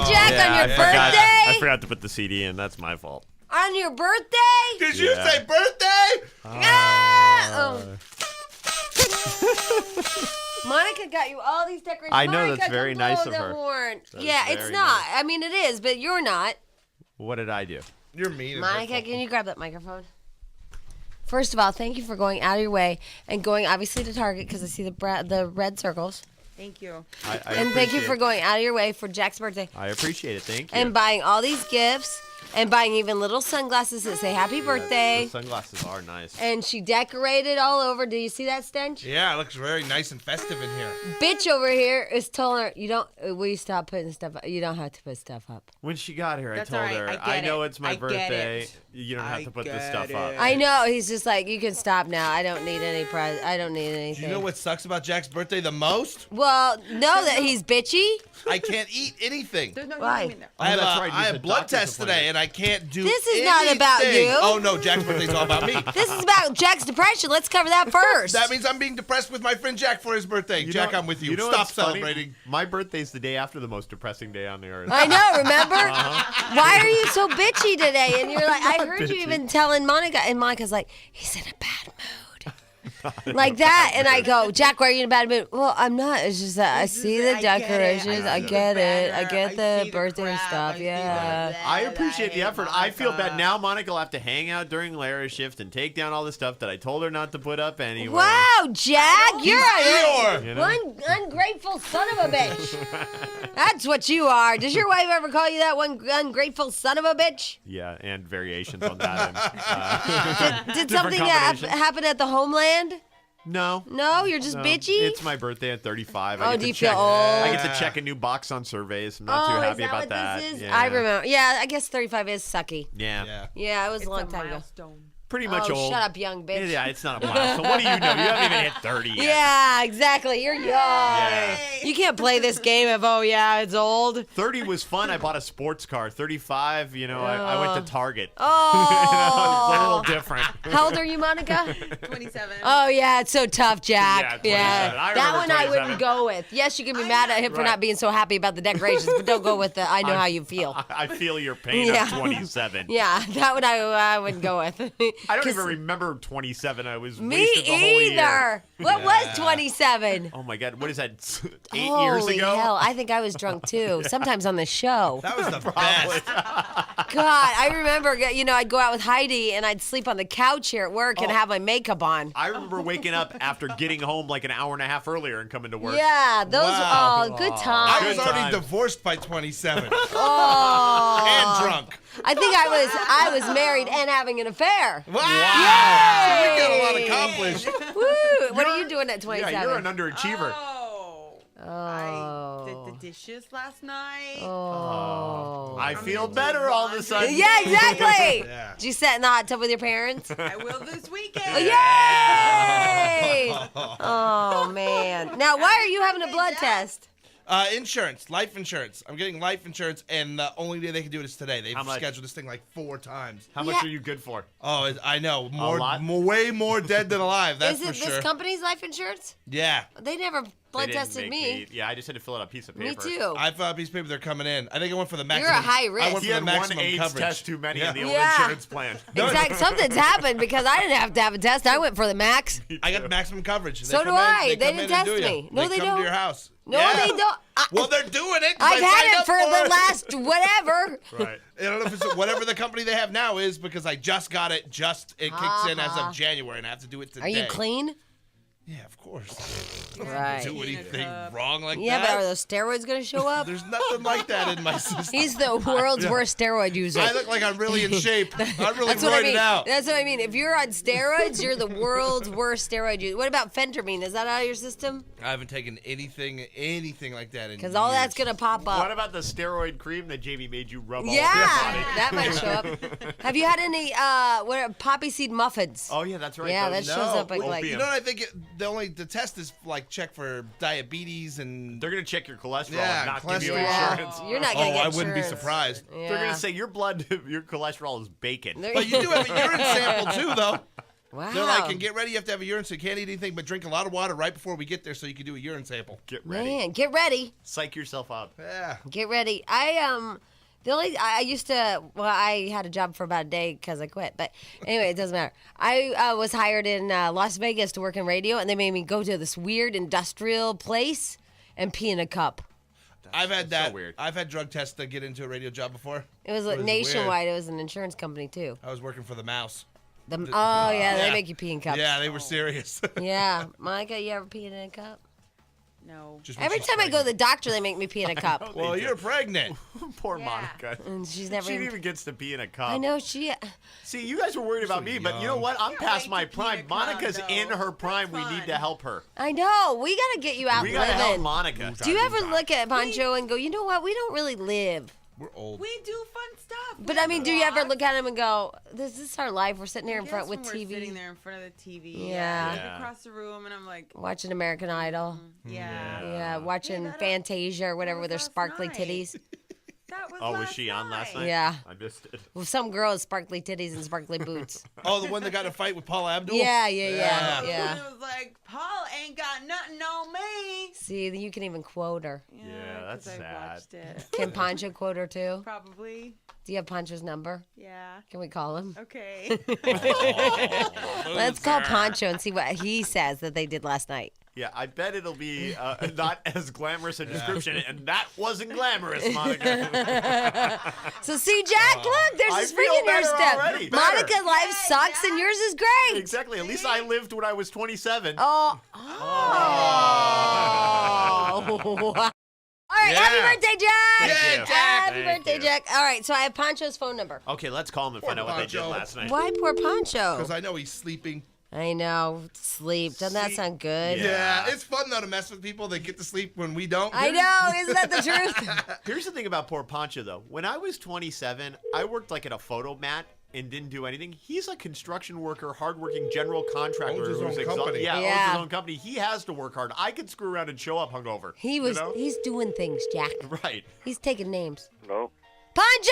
Jack, on your birthday? I forgot to put the CD in. That's my fault. On your birthday? Did you say birthday? Monica got you all these decorations. I know, Monica, that's very come blow nice of the her. Horn. That Yeah, is it's very not. nice. I mean, it is, but you're not. What did I do? You're mean. Monica, can you grab that microphone? First of all, thank you for going out of your way and going obviously to Target because I see the red circles. Thank you. And thank you for going out of your way for Jack's birthday. I appreciate it. Thank you. And buying all these gifts and buying even little sunglasses that say happy birthday. The sunglasses are nice. And she decorated all over. Do you see that, Stench? Yeah, it looks very nice and festive in here. Bitch over here is telling her, will you stop putting stuff up? You don't have to put stuff up. When she got here, That's I told all right. her, I I know get it. it's my I get birthday. it. You don't have I to put this get stuff up. it. I know. He's just like, you can stop now. I don't need any I don't need anything. Do you know what sucks about Jack's birthday the most? Well, know that he's bitchy. I can't eat anything. There's no Why? yum in there. I have, that's right, I he's have a blood doctor's test today, appointment. and I can't do This is not about anything. you. Oh, no, Jack's birthday's all about me. This is about Jack's depression. Let's cover that first. That means I'm being depressed with my friend Jack for his birthday. You Jack, know- I'm with you. you know Stop what's funny? celebrating. My birthday's the day after the most depressing day on the earth. I know, remember? Why are you so bitchy today? And you're like, I heard you bitchy. even telling Monica, and Monica's like, he's in a bad mood. Like that, and I go, Jack, why are you in a bad mood? Well, I'm not. It's just that I see the I get it. decorations. I I see the get it. I banner. get I the see the birthday crap. I stuff. see Yeah. the- I appreciate the hate effort. I feel bad Monica. now. Monica will have to hang out during Lara's shift and take down all the stuff that I told her not to put up anyway. Wow, Jack, you're Eeyore. You know? one ungrateful son of a bitch. That's what you are. Does your wife ever call you that, one ungrateful son of a bitch? Yeah, and variations on that. And, Did different something combinations. happen at the homeland? No. No, you're just No. bitchy? It's my birthday at 35. Oh, I get do to you feel check, old? I get to check a new box on surveys. I'm not too happy is that about what that. this is? Yeah. I remember. Yeah, I guess 35 is sucky. Yeah. Yeah. Yeah, it was It's a long a time ago. milestone. Pretty much Oh, old. shut up, young bitch. Yeah, it's not a milestone. What do you know? You haven't even hit 30 yet. Yeah, exactly. You're young. Yeah. You can't play this game of, oh, yeah, it's old. 30 was fun. I bought a sports car. 35, I went to Target. It's a Oh. little different. How old are you, Monica? 27. Oh, yeah, it's so tough, Jack. Yeah, 27. I That remember one I 27. wouldn't go with. Yes, you can be mad at him for Right. not being so happy about the decorations, but don't go with the I know how you feel. I feel your pain Yeah. of 27. Yeah, that one I wouldn't go with. I don't 'Cause even remember 27. I was Me wasted the whole year. either. What was 27? Oh my God, what is that? 8 Holy years ago? hell, I think I was drunk too. Sometimes on the show. That was the best. God, I remember, I'd go out with Heidi and I'd sleep on the couch here at work and Oh. have my makeup on. I remember waking up after getting home like an hour and a half earlier and coming to work. Yeah, those Wow. are good I times. was Good already time. divorced by 27 Oh. and drunk. I think I was married and having an affair. Wow. So we got a lot Yay. accomplished. Woo! What are you doing at 27? Yeah, you're an underachiever. I did the dishes last night. Oh. I I'm feel gonna do better all of a laundry. sudden. Yeah, exactly. Yeah. Did you sit in the hot tub with your parents? I will this weekend. Yay! Oh man. Now, why are you having a blood test? Insurance, life insurance. I'm getting life insurance, and the only day they can do it is today. They've How much? scheduled this thing like 4 times. How much Yeah. are you good for? Oh, I know. lot? Way more dead than alive. That's Is for it sure. this company's life insurance? Yeah. They never They blood didn't tested make Yeah, I just had to fill out a piece of paper. Me too. I found a piece of paper. They're coming in. I think I went for the You're maximum. a high I risk. went He for the had one maximum AIDS coverage. test too many Yeah. in the old Yeah. insurance plan. Exactly. Something's happened because I didn't have to have a test. I went for the max. I got the maximum coverage. So do come in, I. They come didn't in and test do ya. me. No, they come don't. to your house. No, Yeah. they don't. Well, they're doing it. 'cause I've I had signed it up for the last whatever. Right. I don't know if it's whatever the company they have now is because I just got it. It kicks in as of January, and I have to do it today. Are you clean? Yeah, of course. Right. Do anything cup. wrong like Yeah, that? but are those steroids going to show up? There's nothing like that in my system. He's the world's worst steroid user. I look like I'm really in shape. I'm really That's what I roided mean. out. That's what I mean. If you're on steroids, you're the world's worst steroid user. What about phentermine? Is that out of your system? I haven't taken anything like that in Because all that's years. going to pop up. What about the steroid cream that Jamie made you rub all over your Yeah, body? that might show up. Have you had any poppy seed muffins? Oh, yeah, that's right. Yeah, Those- that shows up at, like- You know what I think? The test is like check for diabetes and. They're going to check your cholesterol Yeah, and not give you cholesterol. insurance. You're not going to get I wouldn't be insurance. surprised. Yeah. They're going to say your cholesterol is bacon. They're- But you do have a urine sample too, though. Wow. They're like, and get ready, you have to have a urine, so you can't eat anything but drink a lot of water right before we get there so you can do a urine sample. Get ready. Man, get ready. Psych yourself up. Yeah. Get ready. I used to, I had a job for about a day because I quit. But anyway, it doesn't matter. I was hired in Las Vegas to work in radio, and they made me go to this weird industrial place and pee in a cup. I've had that. so weird. I've had drug tests to get into a radio job before. It was It was nationwide. It was an insurance company, too. I was working for the Mouse. They Yeah. make you pee in cups. Yeah, they were serious. Yeah. Monica, you ever peed in a cup? No. Just when Every she's time I go to the pregnant. doctor, they make me pee in a cup. Well, you're pregnant. Poor Yeah. Monica. And she's never She even... even gets to pee in a cup. I know, she... See, you guys were worried about me, but you know what? I'm Can't past wait my to pee in prime. a cup, Monica's though. in her prime. That's We need fun. to help her. I know. We got to get you out We gotta help living. Monica. Do you ever look at Poncho and go, you know what? We don't really live. We're old. We do fun stuff. But We I mean, do you ever walk. look at him and go, "This is our life. We're sitting here in I front guess with when we're sitting TV, there in front of the TV. Yeah. Look Yeah. across the room, and I'm like, watching American Idol, yeah. yeah, watching that- Fantasia or whatever was with their last sparkly night. titties." That was Oh, was last she on last night? Yeah. I missed it. With some girl with sparkly titties and sparkly boots. Oh, the one that got in a fight with Paula Abdul? Yeah. Yeah. And it was like, Paul ain't got nothing on me. See, you can even quote her. Yeah, that's 'cause I sad. watched it. Can Poncho quote her too? Probably. Do you have Poncho's number? Yeah. Can we call him? Okay. Let's call Poncho and see what he says that they did last night. Yeah, I bet it'll be not as glamorous a description, and that wasn't glamorous, Monica. So see, Jack, look, there's I a spring feel in your better step. already. Monica's life Yay, sucks and Jack. yours is great. Exactly. At least I lived when I was 27. Oh. All right, happy Yeah. birthday, Jack. Thank Yeah, you. Jack. Happy Thank birthday, you. Jack. All right, so I have Poncho's phone number. Okay, let's call him and find out what they did Poncho. last night. Why poor Poncho? Because I know he's sleeping. I know. Sleep. Doesn't that Sleep. sound good? Yeah. It's fun, though, to mess with people that get to sleep when we don't. I know. Isn't that the truth? Here's the thing about poor Poncho, though. When I was 27, I worked like at a photo mat and didn't do anything. He's a construction worker, hardworking general contractor. Owns his who's own company. Yeah, owns Yeah. his own company. He has to work hard. I could screw around and show up hungover. He was. You know? He's doing things, Jack. Right. He's taking names. No. Poncho!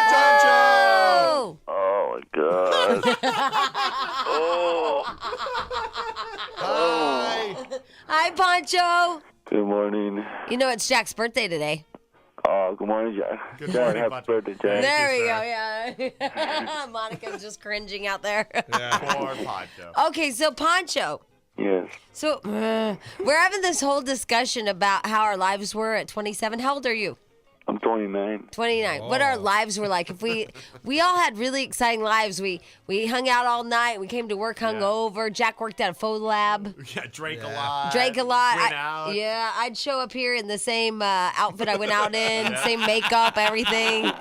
Poncho! Oh my god. oh. Hi. Hi, Poncho. Good morning. You know it's Jack's birthday today. Oh, good morning, Jack. Good Jack, morning, happy Poncho. birthday, Jack. There we you, go. Yeah. Monica's just cringing out there. Yeah. Poor Poncho. Okay, so Poncho. Yes. So we're having this whole discussion about how our lives were at 27. How old are you? I'm 29. 29. What our lives were like. If we all had really exciting lives. We hung out all night. We came to work hungover. Jack worked at a photo lab. Yeah, drank a Yeah. lot. Drank a lot. Went out. Yeah, I'd show up here in the same outfit I went out in, same makeup, everything.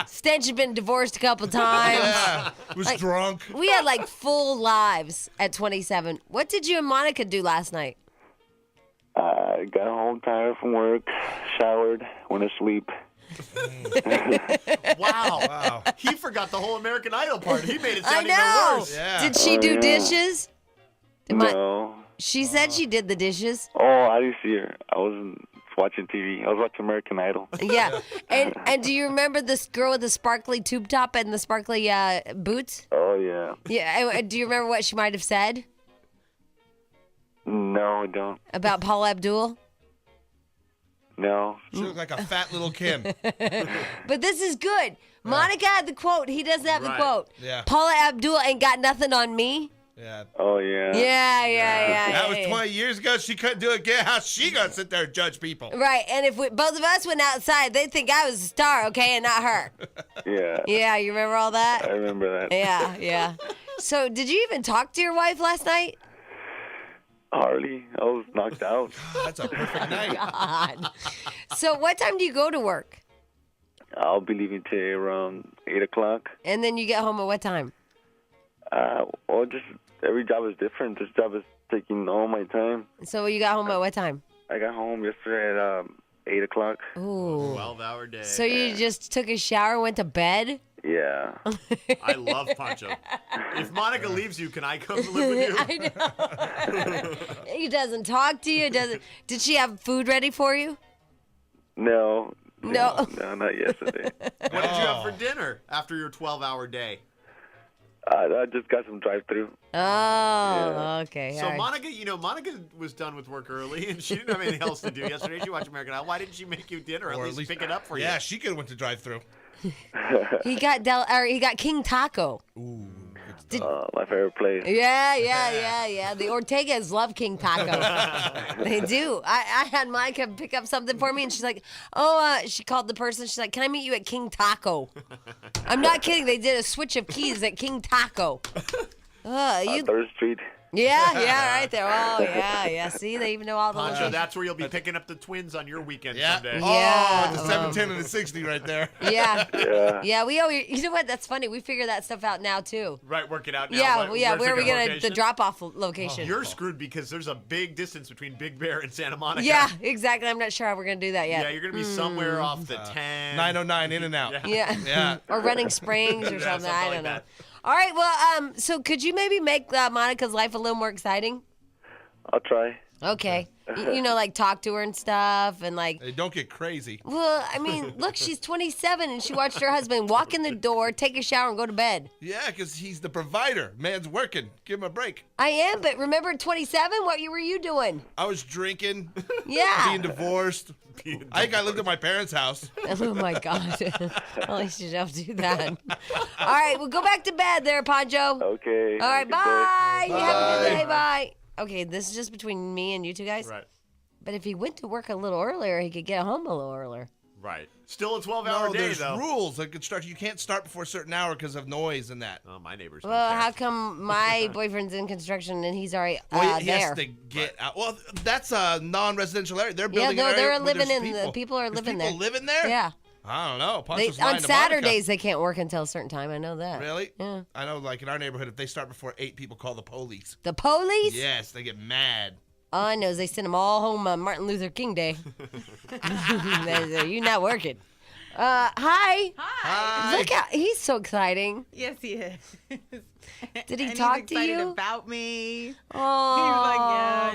Stench had been divorced a couple times. Yeah. Was Like- drunk. We had like full lives at 27. What did you and Monica do last night? I got home tired from work, showered, went to sleep. Wow. Wow. He forgot the whole American Idol part. He made it I sound even know. worse. Yeah. Did she Oh, do yeah. dishes? Did my- No. She said she did the dishes. Oh, I didn't see her. I wasn't watching TV. I was watching American Idol. Yeah. And do you remember this girl with the sparkly tube top and the sparkly boots? Oh, yeah. Yeah. And do you remember what she might have said No, I don't. about Paul Abdul? No. She looked like a fat little Kim. But this is good. Monica had the quote. He doesn't have the Right. quote. Yeah. Paula Abdul ain't got nothing on me. Yeah. Oh, yeah. Yeah. That was 20 years ago. She couldn't do it again. How's she going to sit there and judge people? Right. And if both of us went outside, they'd think I was a star, okay, and not her. Yeah. Yeah, you remember all I that? remember that. Yeah. So did you even talk to your wife last night? Hardly. I was knocked out. That's a perfect night. God. So what time do you go to work? I'll be leaving today around 8 o'clock. And then you get home at what time? Well, just every job is different. This job is taking all my time. So you got home at what time? I got home yesterday at 8 o'clock. Ooh. 12-hour day. So you just took a shower, went to bed? Yeah. I love Poncho. If Monica leaves you, can I come live with you? I know. He doesn't talk to you. Doesn't. Did she have food ready for you? No. No. No, not yesterday. What did you have for dinner after your 12-hour day? I just got some drive-through. Oh, okay. So all right. Monica was done with work early, and she didn't have anything else to do yesterday. She watched American Idol. Why didn't she make you dinner? Or at least pick it up for you. Yeah, she could have went to drive-through. He got King Taco. Ooh. My favorite place. Yeah. The Ortegas love King Taco. They do. I had Monica pick up something for me, and she's like, she called the person. She's like, can I meet you at King Taco? I'm not kidding. They did a switch of keys at King Taco. Third Street. Yeah, right there. Oh, yeah. See, they even know all the Poncho, locations. that's where you'll be picking up the twins on your weekend Yeah. someday. Yeah. Oh, the 710 and the 60 right there. Yeah, we always, you know what? That's funny. We figure that stuff out now, too. Right, work it out now. Yeah, Where's where are the we going to, location? the drop-off location? You're screwed because there's a big distance between Big Bear and Santa Monica. Yeah, exactly. I'm not sure how we're going to do that yet. Yeah, you're going to be somewhere off the 10. 909 in and out. Yeah. Yeah. Or Running Springs or Yeah, something. something I like don't know. that. All right, well, so could you maybe make Monica's life a little more exciting? I'll try. Okay. Like talk to her and stuff and like. Hey, don't get crazy. Well, I mean, look, she's 27 and she watched her husband walk in the door, take a shower, and go to bed. Yeah, because he's the provider. Man's working. Give him a break. I am, but remember at 27, what were you doing? I was drinking, Yeah. being divorced. I think I lived at my parents' house. Oh, my God. At least you don't do that. All right, well, go back to bed there, Poncho. Okay. All right, Have a good day. bye. You have a good Bye. day. Bye. Okay, this is just between me and you two guys. Right. But if he went to work a little earlier, he could get home a little earlier. Right. Still a 12-hour No, day, there's though. rules of construction. You can't start before a certain hour because of noise and that. Oh, my neighbors don't Well, care. how come my boyfriend's in construction and he's already Well, he there? has to get out. Well, that's a non-residential area. They're building no, an area they're where living there's in the people. people are There's living people there. living there? Yeah. I don't know. They, Poncho's lying on to Monica. Saturdays they can't work until a certain time. I know that. Really? Yeah. I know, like in our neighborhood, if they start before 8, people call the police. The police? Yes, they get mad. All I know is they send them all home on Martin Luther King Day. You're not working. Hi. Hi. Look out. He's so exciting. Yes, he is. Did he And talk he's to excited you? about me. Oh. He was like, yeah,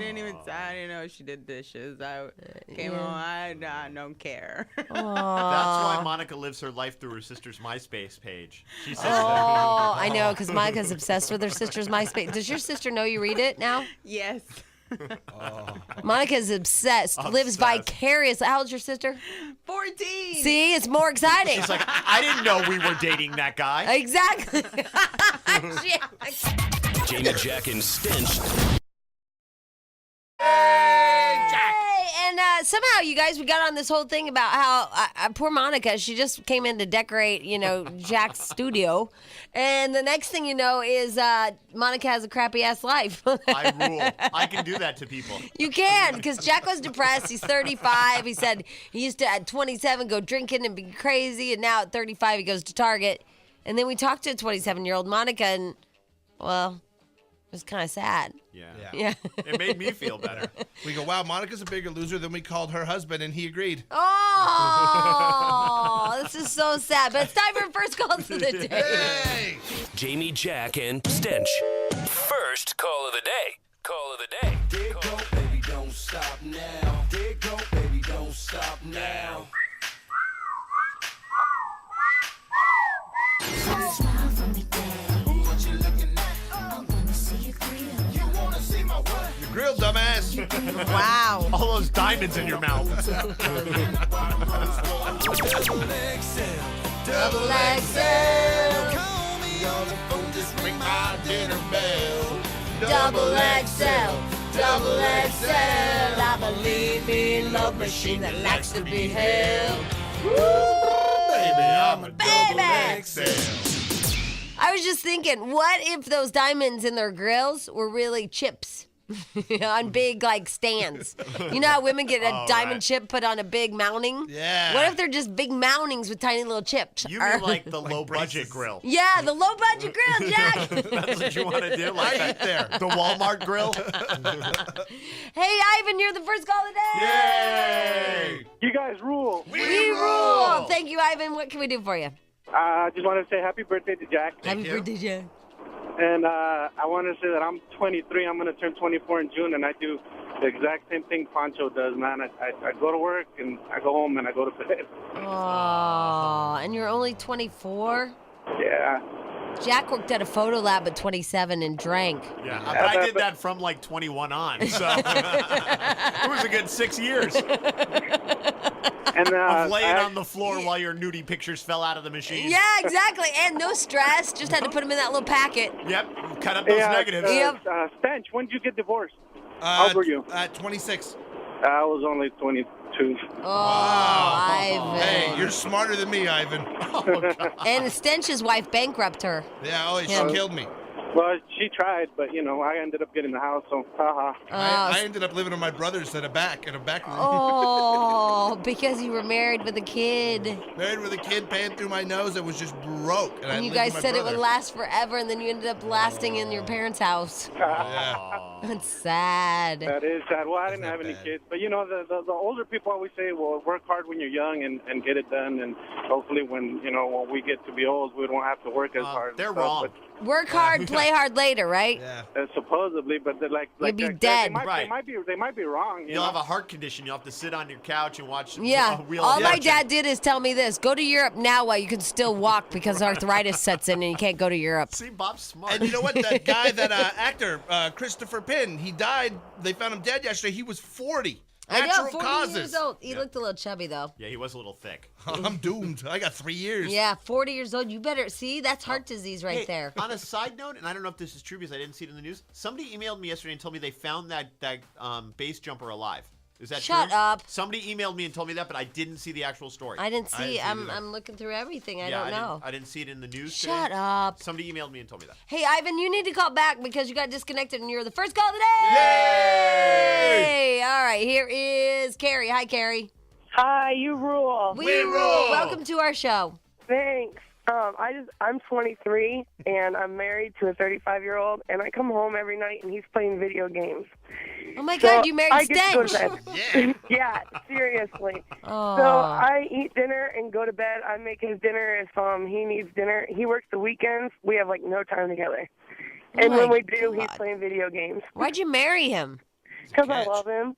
I didn't know she did dishes. I came home, I don't care. That's why Monica lives her life through her sister's MySpace page. She says that. Oh, I know, because Monica's obsessed with her sister's MySpace. Does your sister know you read it now? Yes. Monica's obsessed, lives Obsessed. vicariously. How old's your sister? 14. See, it's more exciting. She's like, I didn't know we were dating that guy. Exactly. Jamie, Jack, and Stench. And somehow, you guys, we got on this whole thing about how poor Monica, she just came in to decorate, Jack's studio. And the next thing you know is Monica has a crappy ass life. I rule. I can do that to people. You can, because Jack was depressed. He's 35. He said he used to, at 27, go drinking and be crazy. And now at 35, he goes to Target. And then we talked to a 27-year-old Monica, and, well, it was kind of sad. Yeah. It made me feel better. We go, wow, Monica's a bigger loser than we called her husband, and he agreed. Oh, this is so sad. But it's time for first calls of the day. Hey! Jamie, Jack, and Stench. First call of the day. Call of the day. There go, baby, don't stop now. There go, baby, don't stop now. Smile for me, daddy. What you looking at? I wanna see you grill. You wanna see my what? You're grilled, dumbass. Wow. All those diamonds in your mouth. Double XL. Double XL. Call me on the phone, just ring my dinner bell. Double XL. Double XL. I'm a living love machine that likes to be held. Baby, I'm a Baby. double XL. I was just thinking, what if those diamonds in their grills were really chips on big, like, stands? You know how women get a diamond right. chip put on a big mounting? Yeah. What if they're just big mountings with tiny little chips? You mean like the low-budget grill. Yeah, the low-budget grill, Jack. That's what you want to do? Like Right there. the Walmart grill? Hey, Ivan, you're the first call of the day. Yay! You guys rule. We rule. Thank you, Ivan. What can we do for you? I just want to say happy birthday to Jack. Happy birthday, Jack. And I want to say that I'm 23. I'm going to turn 24 in June, and I do the exact same thing Poncho does, man. I go to work, and I go home, and I go to bed. Oh, and you're only 24? Yeah. Jack worked at a photo lab at 27 and drank. Yeah, but I did that from like 21 on, so it was a good 6 years And of laying on the floor while your nudie pictures fell out of the machine. Yeah, exactly. And no stress. Just had to put them in that little packet. Yep, cut up those negatives. Stench, when did you get divorced? How old were you? 26. I was only 22. Oh, Ivan. Hey, you're smarter than me, Ivan. And Stench's wife bankrupt her. Yeah, she killed me. Well, she tried, but, I ended up getting the house, so haha. I ended up living with my brothers in a back room. Oh, because you were married with a kid. Married with a kid, paying through my nose. It was just broke. And I And you lived guys with my said it brother. would last forever, and then you ended up lasting in your parents' house. Yeah. That's sad. That is sad. Well, I didn't not have any bad. kids. But, the older people always say, well, work hard when you're young and get it done. And hopefully when we get to be old, we don't have to work as hard. They're wrong. Work hard, play hard later, right? Yeah. Supposedly, but they're like You'll be Jack said, dead. Right. They might be wrong. You'll have a heart condition. You'll have to sit on your couch and watch. Yeah. Wheel All of my Fortune. dad did is tell me this: go to Europe now while you can still walk because arthritis sets in and you can't go to Europe. See, Bob's smart. And you know what? That guy, that actor, Christopher Penn, he died. They found him dead yesterday. He was 40. I know, Natural 40 causes. years old. He looked a little chubby though. Yeah, he was a little thick. I'm doomed. I got 3 years. Yeah, 40 years old. You better see that's heart disease right Hey, there. On a side note, and I don't know if this is true because I didn't see it in the news. Somebody emailed me yesterday and told me they found that base jumper alive. Is that Shut true? up. Somebody emailed me and told me that, but I didn't see the actual story. I didn't see. see it either. I'm looking through everything. I Yeah, don't know. I didn't see it in the news. Shut today. up. Somebody emailed me and told me that. Hey, Ivan, you need to call back because you got disconnected and you're the first call of the day. Yay! All right, here is Carrie. Hi, Carrie. Hi, you rule. We rule. Welcome to our show. Thanks. I'm 23 and I'm married to a 35-year-old, and I come home every night and he's playing video games. Oh my So God, you married I get to go to Stench. bed. Yeah, seriously. Oh. So I eat dinner and go to bed. I make his dinner if he needs dinner. He works the weekends. We have no time together. And my when we do, he's God. playing video games. Why'd you marry him? Because I love him.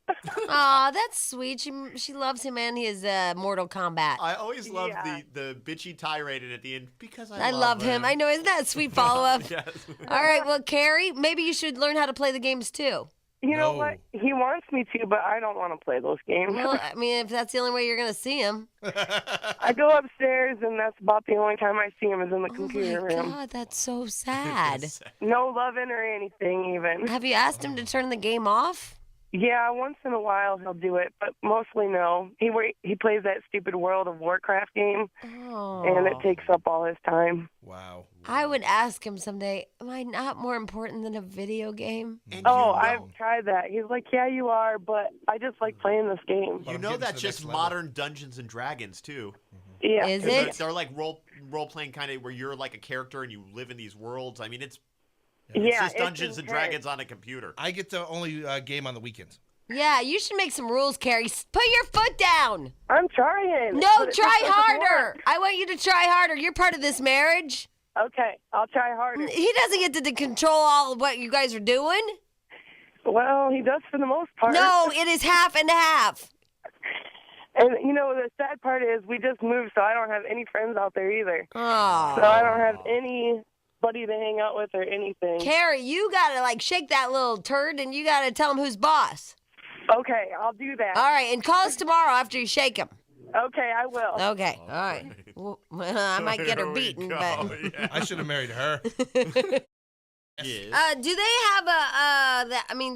Aw, that's sweet. She loves him and his Mortal Kombat. I always love Yeah. the bitchy tirade at the end because I love him. I know. Isn't that a sweet follow-up? Yes. All right, well, Carrie, maybe you should learn how to play the games too. You know No. what? He wants me to, but I don't want to play those games. Well, I mean, if that's the only way you're going to see him. I go upstairs, and that's about the only time I see him is in the Oh, computer my room. God, that's so sad. No loving or anything, even. Have you asked him to turn the game off? Yeah, once in a while he'll do it, but mostly no. He plays that stupid World of Warcraft game, Oh. and it takes up all his time. Wow. I would ask him someday, am I not more important than a video game? And I've tried that. He's like, yeah, you are, but I just like playing this game. You I'm know getting to that's the just next level. modern Dungeons and Dragons too. Yeah. Is They're, it? they're like role playing kind of where you're like a character and you live in these worlds. I mean, it's Yeah, just Dungeons and intense. Dragons on a computer. I get to only game on the weekends. Yeah, you should make some rules, Carrie. Put your foot down. I'm trying. No, but it try just doesn't harder. work. I want you to try harder. You're part of this marriage. Okay, I'll try harder. He doesn't get to control all of what you guys are doing. Well, he does for the most part. No, it is half and half. And, the sad part is we just moved, so I don't have any friends out there either. Oh. So I don't have anybody to hang out with or anything. Carrie, you gotta shake that little turd and you gotta tell him who's boss. Okay, I'll do that. All right, and call us tomorrow after you shake him. Okay, I will. Okay, all right. Well, I might get her There we beaten, go. but Yeah. I should have married her. Yes. do they have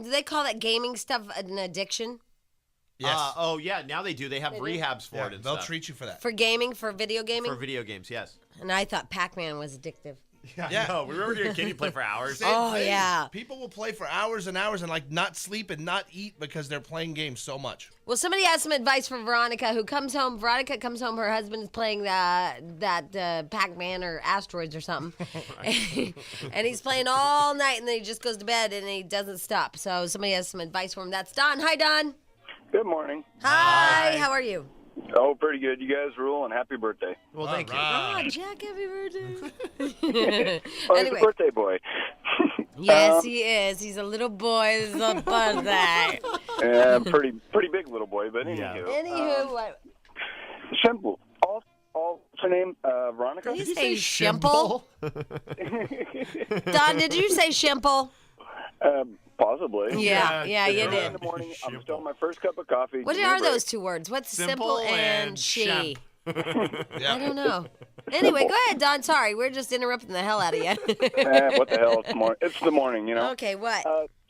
do they call that gaming stuff an addiction Yes. Oh yeah, now they do. They have rehabs for Yeah, it and they'll stuff. treat you for that. for gaming, for video gaming? For video games, yes. And I thought Pac-Man was addictive. Yeah. No, we remember your kid you play for hours. Same Oh, thing. yeah. People will play for hours and hours and not sleep and not eat because they're playing games so much. Well, somebody has some advice for Veronica, who comes home. Veronica comes home. Her husband is playing that Pac-Man or Asteroids or something, and he's playing all night, and then he just goes to bed and he doesn't stop. So somebody has some advice for him. That's Don. Hi, Don. Good morning. Hi. How are you? Oh, pretty good. You guys rule, and happy birthday. Well, thank you. Oh, Jack, happy birthday. Oh, he's Anyway. a birthday boy. Yes, he is. He's a little boy. This is a birthday. Pretty big little boy, but anywho. Anywho, what? Simple. All her name? Veronica? Did you say Shimple? Don, did you say Shimple? Possibly. Yeah, you Early did. in the morning, I'm still on my first cup of coffee. What Give me are a break. those two words? What's simple and she? Yeah. I don't know. Anyway, go ahead, Don. Sorry, we're just interrupting the hell out of you. What the hell? It's the morning, you know? Okay, what?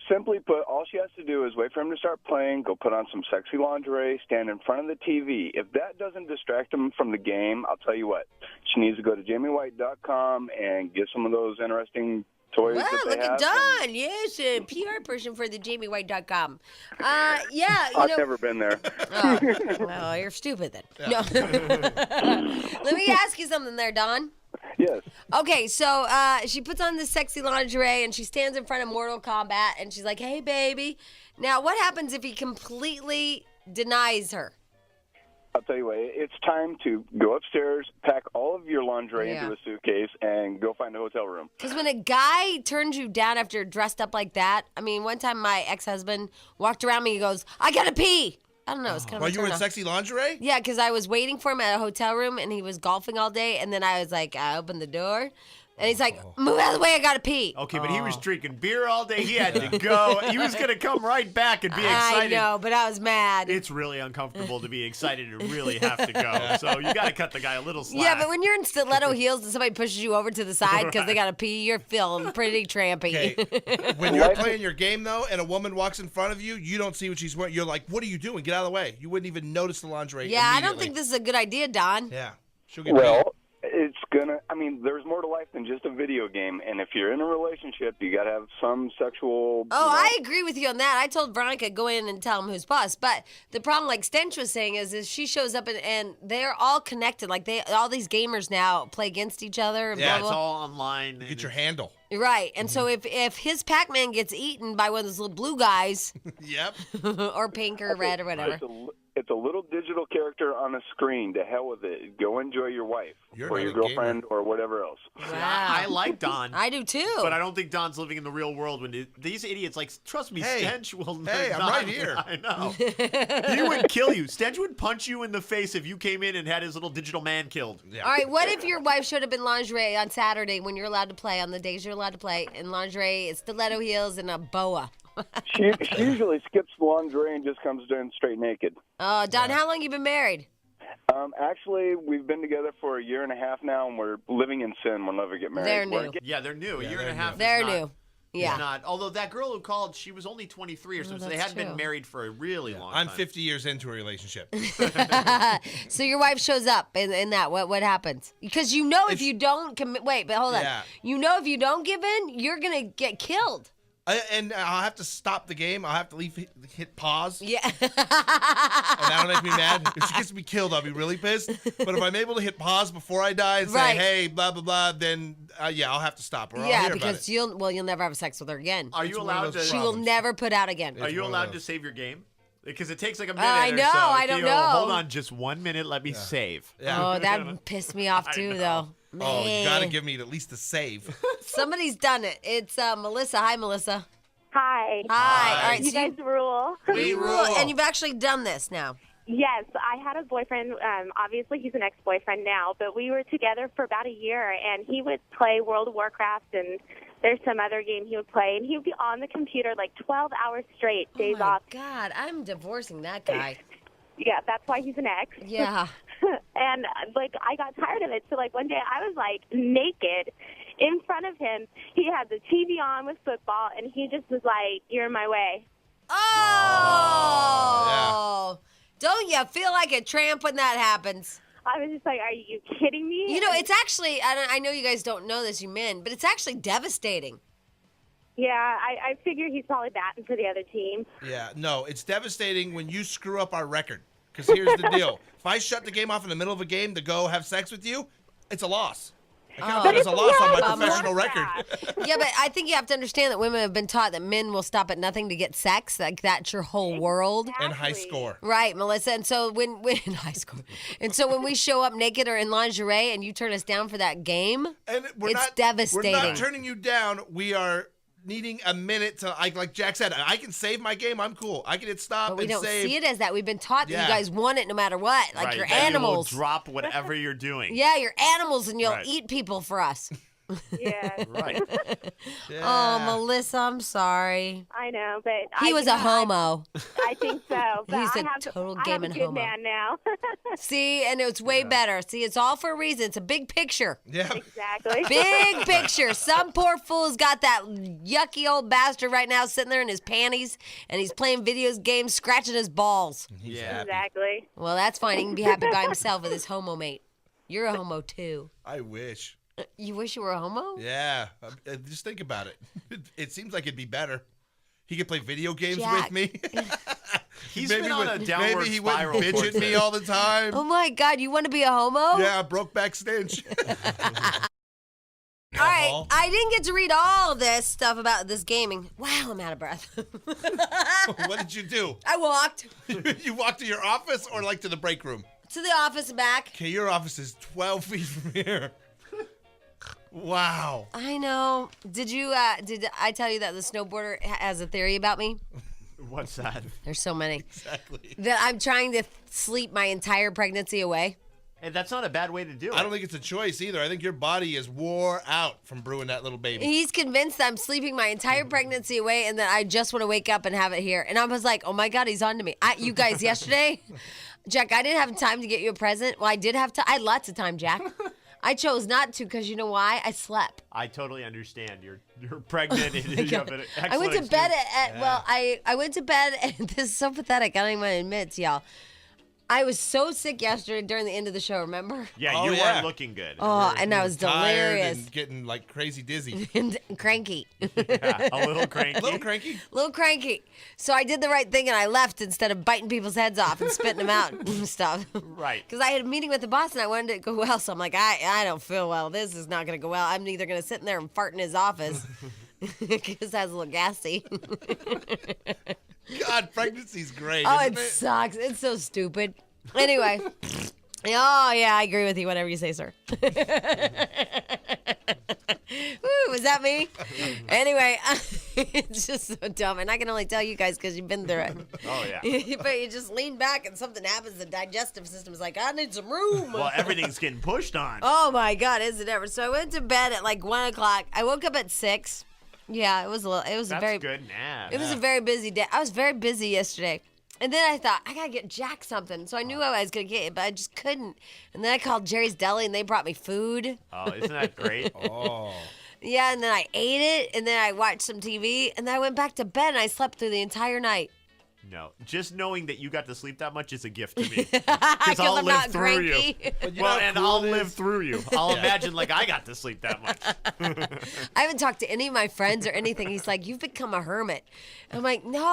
Simply put, all she has to do is wait for him to start playing, go put on some sexy lingerie, stand in front of the TV. If that doesn't distract him from the game, I'll tell you what. She needs to go to JamieWhite.com and get some of those interesting toys Wow, that they look have. at Don. Yes, a PR person for the JamieWhite.com. Yeah, I've never been there. Oh, well, you're stupid then. No. Let me ask you something there, Don. Yes. Okay, so she puts on this sexy lingerie and she stands in front of Mortal Kombat and she's like, "Hey, baby." Now, what happens if he completely denies her? I'll tell you what, it's time to go upstairs, pack all of your lingerie Yeah. into a suitcase, and go find a hotel room. Because when a guy turns you down after dressed up like that, I mean, one time my ex-husband walked around me, he goes, "I gotta pee." I don't know, it's kind of While a you were in turn-off. sexy lingerie? Yeah, because I was waiting for him at a hotel room and he was golfing all day, and then I was like, I opened the door. And he's like, "Move out of the way, I gotta pee." Okay, but he was drinking beer all day. He had to go. He was going to come right back and be excited. I know, but I was mad. It's really uncomfortable to be excited and really have to go. So you got to cut the guy a little slack. Yeah, but when you're in stiletto heels and somebody pushes you over to the side because they gotta pee, you're feeling pretty trampy. Okay. When you're playing your game, though, and a woman walks in front of you, you don't see what she's wearing. You're like, what are you doing? Get out of the way. You wouldn't even notice the lingerie. Yeah, I don't immediately. think this is a good idea, Don. Yeah. She'll get Well, it's gonna. I mean, there's more to life than just a video game. And if you're in a relationship, you got to have some sexual. Oh, I agree with you on that. I told Veronica go in and tell him who's boss. But the problem, like Stench was saying, is she shows up and they're all connected. Like all these gamers now play against each other. And Yeah, blah, it's blah. all online. Get your handle. Right. And so if his Pac-Man gets eaten by one of those little blue guys, Yep. or pink or red or whatever. It's a little digital character on a screen. To hell with it. Go enjoy your wife You're or not your a girlfriend or whatever else. I like Don. I do too. But I don't think Don's living in the real world. When these idiots, like, trust me, Hey. Stench will. Hey, I'm right here. I know. He would kill you. Stench would punch you in the face if you came in and had his little digital man killed. Yeah. All right, what if your wife showed up in lingerie on Saturday when you're allowed to play, on the days you're allowed to play, in lingerie, stiletto heels, and a boa? She usually skips the lingerie and just comes in straight naked. Oh, Don, how long you been married? Actually, we've been together for a year and a half now, and we're living in sin. We'll never get married. They're We're new. Yeah, they're new. A year and a they're half. new. They're is not, new. Yeah. Is not. Although that girl who called, she was only 23 or something. So they that's hadn't been true. married for a really long I'm time. 50 years into a relationship. So your wife shows up in that. What happens? Because you know if you don't commit. Wait, but hold on. Yeah. You know if you don't give in, you're gonna get killed. And I'll have to stop the game. I'll have to hit pause. Yeah. And that'll make me mad. If she gets me killed, I'll be really pissed. But if I'm able to hit pause before I die and say, Right. hey, blah, blah, blah, then, yeah, I'll have to stop her. I'll Yeah, hear about because it. you'll never have sex with her again. Are you one of allowed those to? She will problems. never put out again. Are you one of allowed those. to save your game? Because it takes like a minute. I or know, so. I don't Theo, know. Hold on, just 1 minute. Let me save. Yeah. Oh, that pissed me off too, though. Oh, you got to Man. give me at least a save. Somebody's done it. It's Melissa. Hi, Melissa. Hi. Hi. All right, You so guys rule. we rule, and you've actually done this now. Yes, I had a boyfriend. Obviously, he's an ex-boyfriend now, but we were together for about a year, and he would play World of Warcraft, and there's some other game he would play, and he would be on the computer like 12 hours straight, days oh my off. God, I'm divorcing that guy. Yeah, that's why he's an ex. Yeah. And, like, I got tired of it. So, like, one day I was, like, naked in front of him. He had the TV on with football, and he just was like, "You're in my way." Oh. Don't you feel like a tramp when that happens? I was just like, "Are you kidding me?" You know, it's actually, I know you guys don't know this, you men, but it's actually devastating. Yeah, I figure he's probably batting for the other team. Yeah, no, it's devastating when you screw up our record. Because here's the deal. If I shut the game off in the middle of a game to go have sex with you, it's a loss. I count that as a loss on my professional record. Yeah, but I think you have to understand that women have been taught that men will stop at nothing to get sex. Like, that's your whole world. And high score. Right, Melissa. And so when high score, and so when we show up naked or in lingerie and you turn us down for that game, And it's devastating. We're not turning you down. We are needing a minute to, like Jack said, I can save my game. I'm cool. I can hit stop But we and don't save. see it as that. We've been taught that Yeah. you guys want it no matter what. Like Right, you're that you will animals. drop whatever you're doing. Yeah, you're animals and you'll Right. eat people for us. Yeah. Right. Oh, Melissa, I'm sorry. I know, but He was a homo. I think so. But He's I a have, total I have a gaming good homo. man now. See, and it's way better. See, it's all for a reason. It's a big picture. Yeah. Exactly. Big picture. Some poor fool's got that yucky old bastard right now sitting there in his panties, and he's playing video games, scratching his balls. Yeah. Exactly. Well, that's fine. He can be happy by himself with his homo mate. You're a homo, too. I wish. You wish you were a homo? Yeah. Just think about it. It seems like it'd be better. He could play video games Jack. with me. He's been on a downward Maybe he wouldn't spiral bitch towards at me it. all the time. Oh, my God. You want to be a homo? Yeah, Brokeback Stench. All right, I didn't get to read all this stuff about this gaming. Wow, I'm out of breath. What did you do? I walked You walked to your office or like to the break room? to the office and back. Okay, your office is 12 feet from here. Wow. I know. Did I tell you that the snowboarder has a theory about me? What's that? There's so many. Exactly. That I'm trying to sleep my entire pregnancy away. And that's not a bad way to do it. I don't think it's a choice either. I think your body is wore out from brewing that little baby. He's convinced that I'm sleeping my entire pregnancy away and that I just want to wake up and have it here. And I was like, oh my God, he's on to me. You guys, yesterday, Jack, I didn't have time to get you a present. Well, I did have time. I had lots of time, Jack. I chose not to because you know why? I slept. I totally understand. You're pregnant and you have an excellent I went to bed excuse. well, I went to bed, and this is so pathetic. I don't even want to admit to y'all. I was so sick yesterday during the end of the show, remember? Yeah, you weren't looking good. Oh, and I was Tired delirious. and getting like crazy dizzy. And cranky. Yeah, a little cranky. A little cranky. Little cranky. So I did the right thing and I left instead of biting people's heads off and spitting them out and stuff. Right. Because I had a meeting with the boss and I wanted it to go well. So I'm like, I don't feel well. This is not going to go well. I'm either going to sit in there and fart in his office because that's a little gassy. God, pregnancy's great. Oh, isn't it sucks. It's so stupid. Anyway. Oh, yeah, I agree with you. Whatever you say, sir. Woo, was that me? Anyway, it's just so dumb. And I can only tell you guys because you've been through it. Oh, yeah. But you just lean back and something happens. The digestive system is like, I need some room. Well, everything's getting pushed on. Oh, my God. Is it ever? So I went to bed at like 1 o'clock. I woke up at 6. Yeah, it was a little. It was That's a very good nap. It was a very busy day. I was very busy yesterday. And then I thought, I got to get Jack something. So I knew I was going to get it, but I just couldn't. And then I called Jerry's Deli, and they brought me food. Oh, isn't that great? Oh. Yeah, and then I ate it, and then I watched some TV, and then I went back to bed, and I slept through the entire night. No, just knowing that you got to sleep that much is a gift to me. Because Because I'll I'm live not through cranky. you. Well, and I'll live through you. I'll imagine like I got to sleep that much. I haven't talked to any of my friends or anything. He's like, you've become a hermit. I'm like, no,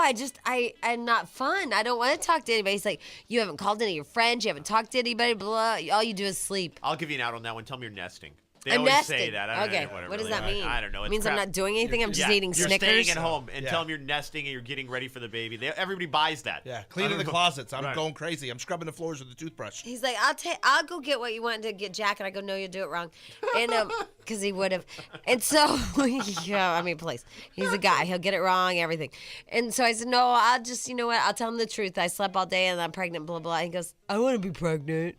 I'm not fun. I don't want to talk to anybody. He's like, you haven't called any of your friends. You haven't talked to anybody, blah. All you do is sleep. I'll give you an out on that one. Tell me you're nesting. They I'm always nesting. say that. I don't Okay, know, whatever, what does really. that mean? I don't know. It It's means I'm crap. not doing anything. I'm just eating you're Snickers. staying at home and Yeah. tell them you're nesting and you're getting ready for the baby. Everybody buys that. Yeah, cleaning the closets. I'm Right. going crazy. I'm scrubbing the floors with a toothbrush. He's like, I'll go get what you want to get Jack. And I go, no, you do it wrong. And because he would have. And so, yeah, I mean, please. He's a guy. He'll get it wrong, everything. And so I said, no, I'll just, you know what? I'll tell him the truth. I slept all day and I'm pregnant, blah, blah. He goes, I want to be pregnant.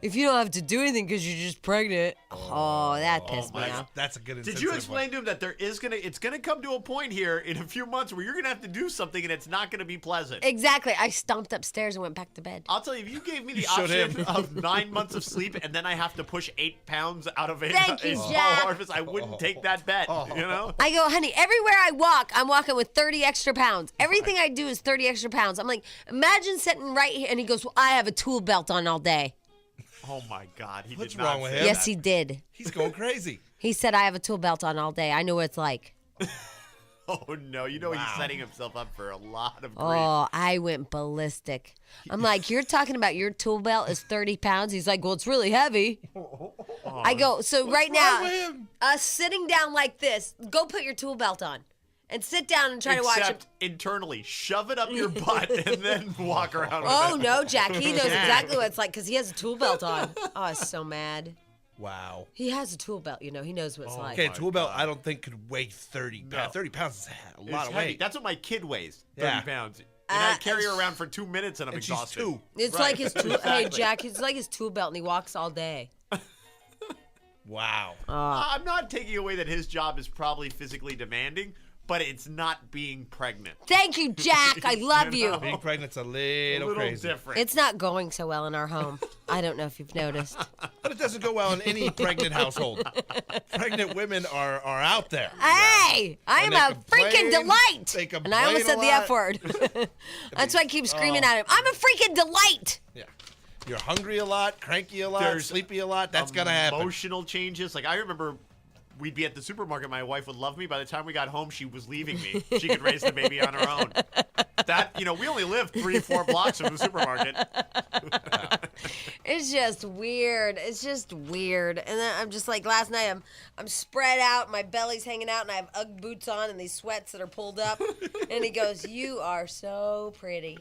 If you don't have to do anything because you're just pregnant. Oh, that pissed me off. That's a good incentive. Did you explain to him that it's gonna come to a point here in a few months where you're gonna have to do something and it's not gonna be pleasant? Exactly. I stomped upstairs and went back to bed. I'll tell you, if you gave me the You showed option him. of 9 months of sleep and then I have to push 8 pounds out of a Thank you, small Jack. orifice, I wouldn't take that bet. You know? I go, honey, everywhere I walk, I'm walking with 30 extra pounds. Everything I do is 30 extra pounds. I'm like, imagine sitting right here. And he goes, well, I have a tool belt on all day. Oh my God, he What's did not wrong with say him? Yes, that. he did. He's going crazy. He said, I have a tool belt on all day. I know what it's like. Oh no, you know he's setting himself up for a lot of grief. Oh, I went ballistic. I'm like, you're talking about your tool belt is 30 pounds? He's like, well, it's really heavy. I go, so right wrong with now, him? sitting down like this, go put your tool belt on and sit down and try to watch him. Except internally, shove it up your butt and then walk around with Oh, it. no, Jack. He knows exactly what it's like because he has a tool belt on. Oh, I was so mad. Wow. He has a tool belt, He knows what it's like. Okay, tool belt I don't think could weigh 30 pounds. 30 pounds is a lot of heavy. weight. That's what my kid weighs, 30 Yeah. pounds. And I carry her around for 2 minutes and I'm And she's exhausted. 2. It's like his tool. Hey, Jack, it's like his tool belt, and he walks all day. Wow. I'm not taking away that his job is probably physically demanding, but it's not being pregnant. Thank you, Jack. I love you. Being pregnant's a little crazy. different. It's not going so well in our home. I don't know if you've noticed. But it doesn't go well in any pregnant household. Pregnant women are out there. Hey, I am And they a freaking complain. delight. They And I almost said complain a the lot. F word. That's why I keep screaming at him. I'm a freaking delight. Yeah. You're hungry a lot, cranky a lot, sleepy a lot. That's going to happen. Emotional changes. Like, I remember we'd be at the supermarket. My wife would love me. By the time we got home, she was leaving me. She could raise the baby on her own. We only live 3-4 blocks from the supermarket. It's just weird. It's just weird. And then I'm just like, last night I'm spread out, my belly's hanging out, and I have Ugg boots on and these sweats that are pulled up. And he goes, "You are so pretty."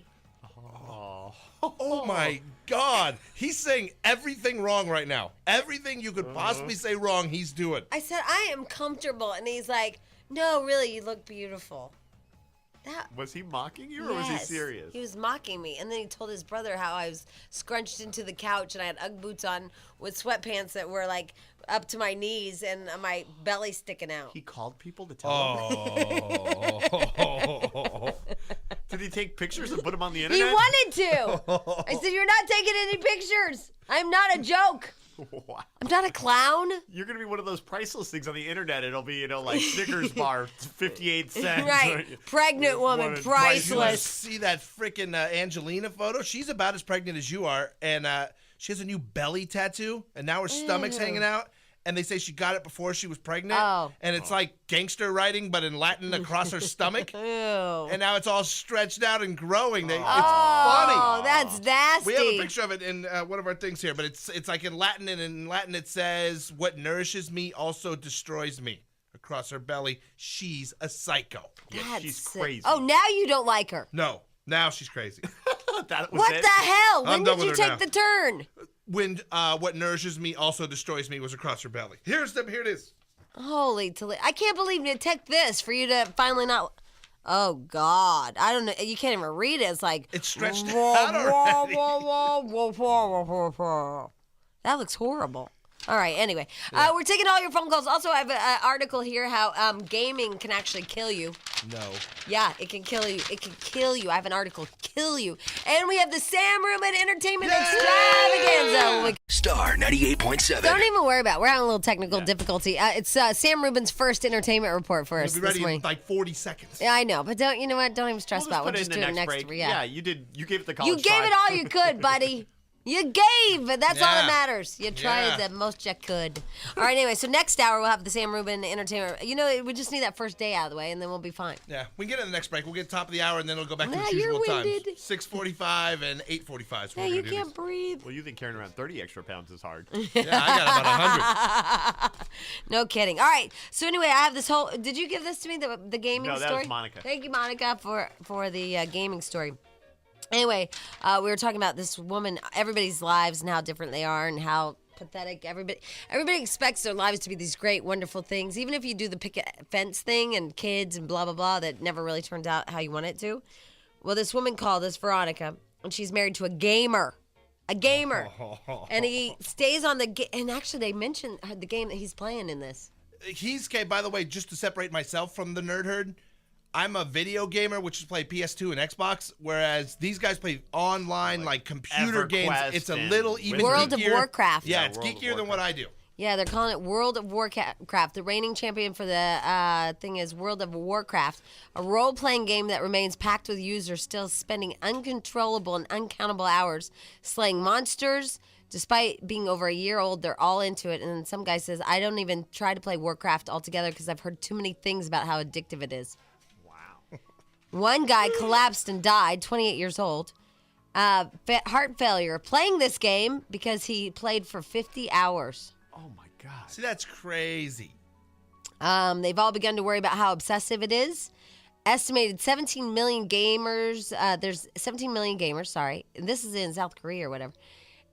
Oh my God. He's saying everything wrong right now. Everything you could possibly say wrong, he's doing. I said, "I am comfortable." And he's like, "No, really, you look beautiful." Was he mocking you or was he Yes. serious? He was mocking me. And then he told his brother how I was scrunched into the couch and I had Ugg boots on with sweatpants that were like up to my knees and my belly sticking out. He called people to tell him? Oh. Did he take pictures and put them on the He internet? wanted to. I said, "You're not taking any pictures. I'm not a joke. Wow. I'm not a clown." You're going to be one of those priceless things on the internet. It'll be, like Snickers bar, 58 cents. Right. Pregnant woman, You priceless. see that freaking Angelina photo? She's about as pregnant as you are, and she has a new belly tattoo, and now her stomach's hanging out. And they say she got it before she was pregnant. Oh. And it's like gangster writing, but in Latin across her stomach. Ew. And now it's all stretched out and growing. It's Oh, funny. that's nasty. We have a picture of it in one of our things here, but it's like in Latin, and in Latin it says, "What nourishes me also destroys me." Across her belly, she's a psycho. That's she's sick. crazy. Oh, now you don't like her. No, now she's crazy. That was What it? the hell? I'm When done did you with her take now. the turn? When what nourishes me also destroys me was across her belly. Here it is. Holy Toledo. I can't believe it took this for you to finally not. Oh, God. I don't know. You can't even read it. It's like. It's stretched out already. That looks horrible. All right. Anyway, we're taking all your phone calls. Also, I have an article here how gaming can actually kill you. No. Yeah, it can kill you. It can kill you. I have an article, kill you. And we have the Sam Rubin Entertainment Extravaganza. Star 98.7. Don't even worry about it. We're having a little technical difficulty. It's Sam Rubin's first entertainment report for us We'll be this ready in morning. like 40 seconds. Yeah, I know, but don't you know what? Don't even stress We'll about it. We'll put just in do the it next break. week. Yeah, you did. You gave it the college You gave try. it all you could, buddy. You gave. That's all that Yeah. matters. You tried the most you could. All right, anyway, so next hour we'll have the Sam Rubin Entertainment. We just need that first day out of the way, and then we'll be fine. Yeah, we can get it in the next break. We'll get top of the hour, and then it'll go back to Nah, its usual you're times. winded. 6:45 and 8:45. Yeah, you can't breathe. Well, you think carrying around 30 extra pounds is hard. Yeah, I got about 100. No kidding. All right. So anyway, I have this whole. Did you give this to me, the gaming No, story? that was Monica. Thank you, Monica, for the gaming story. Anyway, we were talking about this woman, everybody's lives and how different they are and how pathetic everybody expects their lives to be these great, wonderful things. Even if you do the picket fence thing and kids and blah, blah, blah, that never really turns out how you want it to. Well, this woman called us, Veronica, and she's married to a gamer. And he stays on and actually they mentioned the game that he's playing in this. By the way, just to separate myself from the nerd herd, I'm a video gamer, which is play PS2 and Xbox, whereas these guys play online, like computer games. EverQuest It's a and little even World of geekier. Warcraft. Yeah, Yeah, it's World of geekier than what I do. Yeah, they're calling it World of Warcraft. The reigning champion for the thing is World of Warcraft, a role-playing game that remains packed with users still spending uncontrollable and uncountable hours slaying monsters. Despite being over a year old, they're all into it. And then some guy says, I don't even try to play Warcraft altogether because I've heard too many things about how addictive it is. Wow. One guy collapsed and died, 28 years old. Heart failure, playing this game because he played for 50 hours. Oh, my God. See, that's crazy. They've all begun to worry about how obsessive it is. Estimated 17 million gamers. There's 17 million gamers, sorry. And this is in South Korea or whatever.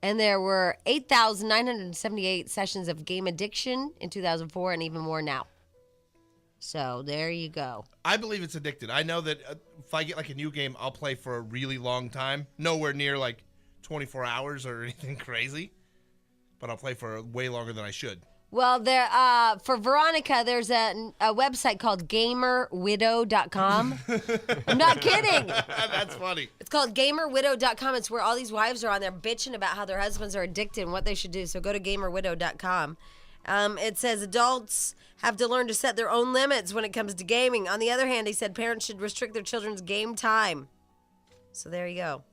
And there were 8,978 sessions of game addiction in 2004 and even more now. So there you go. I believe it's addicted. I know that if I get like a new game, I'll play for a really long time. Nowhere near like 24 hours or anything crazy. But I'll play for way longer than I should. Well, there for Veronica, there's a website called GamerWidow.com. I'm not kidding. That's funny. It's called GamerWidow.com. It's where all these wives are on there bitching about how their husbands are addicted and what they should do. So go to GamerWidow.com. It says adults have to learn to set their own limits when it comes to gaming. On the other hand, he said parents should restrict their children's game time. So there you go.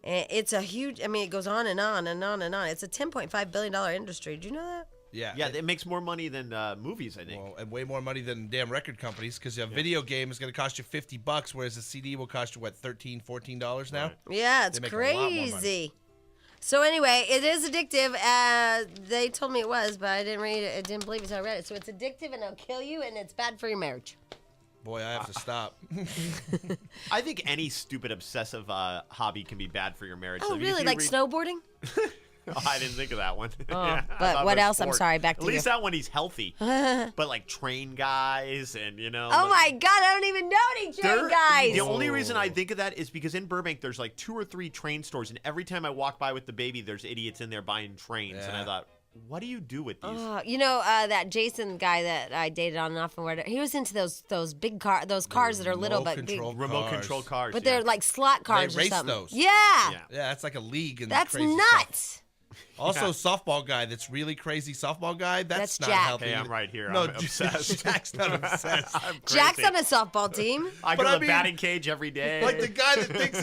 And it's a huge, it goes on and on and on and on. It's a $10.5 billion industry. Did you know that? Yeah. Yeah, it makes more money than movies, I think. Well, and way more money than damn record companies because a video game is going to cost you $50, whereas a CD will cost you, what, $13, $14 now? Right. Yeah, it's crazy. So anyway, it is addictive. They told me it was, but I didn't read it. I didn't believe it until I read it. So it's addictive and it'll kill you, and it's bad for your marriage. Boy, I have to stop. I think any stupid obsessive hobby can be bad for your marriage. Oh, So if really? you Like read- snowboarding? Oh, I didn't think of that one. Oh, Yeah, I but thought what it was else? I'm sport. sorry, back to At least you. that one he's healthy. But like train guys and Oh my God, I don't even know any train guys. The only reason I think of that is because in Burbank there's like 2 or 3 train stores, and every time I walk by with the baby, there's idiots in there buying trains, and I thought, what do you do with these? That Jason guy that I dated on and off and whatever, he was into those big cars that are little but big. Remote control cars. But they're like slot cars They or race something. those. Yeah. Yeah, that's like a league. And That's crazy nuts. Stuff. Also, softball guy that's really crazy softball guy. That's not Jack. healthy. Hey, I'm right here. No, I'm obsessed. Jack's not obsessed. I'm Jack's crazy. on a softball team. I go to the batting cage every day. Like the guy that thinks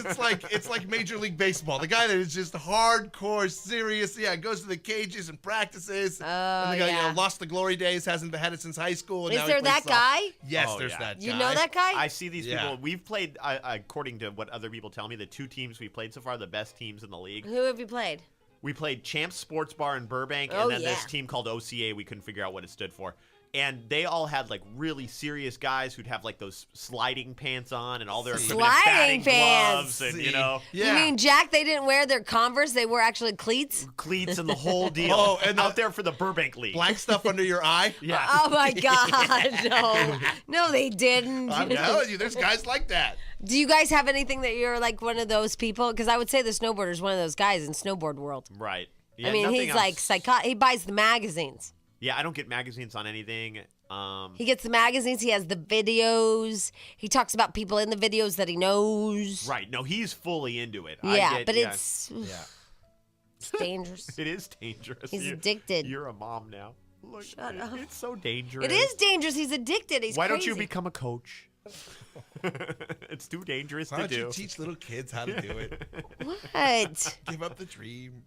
it's like Major League Baseball. The guy that is just hardcore, serious. Yeah, goes to the cages and practices. And the guy, lost the glory days, hasn't had it since high school. And Is now there he plays that guy? Yes, there's that guy. You know that guy? I see these Yeah. people. We've played, according to what other people tell me, the 2 teams we played so far, the best teams in the league. Who have you played? We played Champs Sports Bar in Burbank, Oh, and then yeah. this team called OCA. We couldn't figure out what it stood for. And they all had like really serious guys who'd have like those sliding pants on and all their equipment and Sliding batting pants. gloves and you know You mean Jack? They didn't wear their Converse. They were actually cleats. cleats and the whole deal. Oh, and out there for the Burbank League. Black stuff under your eye. Yeah. Oh my God! No, they didn't. I'm telling you, there's guys like that. Do you guys have anything that you're like one of those people? Because I would say the snowboarder's one of those guys in snowboard world. Right. Yeah, I mean, nothing he's I'm like psychotic. He buys the magazines. Yeah, I don't get magazines on anything. He gets the magazines. He has the videos. He talks about people in the videos that he knows. Right. No, he's fully into it. Yeah, but it's it's dangerous. It is dangerous. He's addicted. You're a mom now. Look, Shut up. It's so dangerous. It is dangerous. He's addicted. He's Why don't crazy. you become a coach? It's too dangerous Why to don't do. you teach little kids how to do it? What? Give up the dream.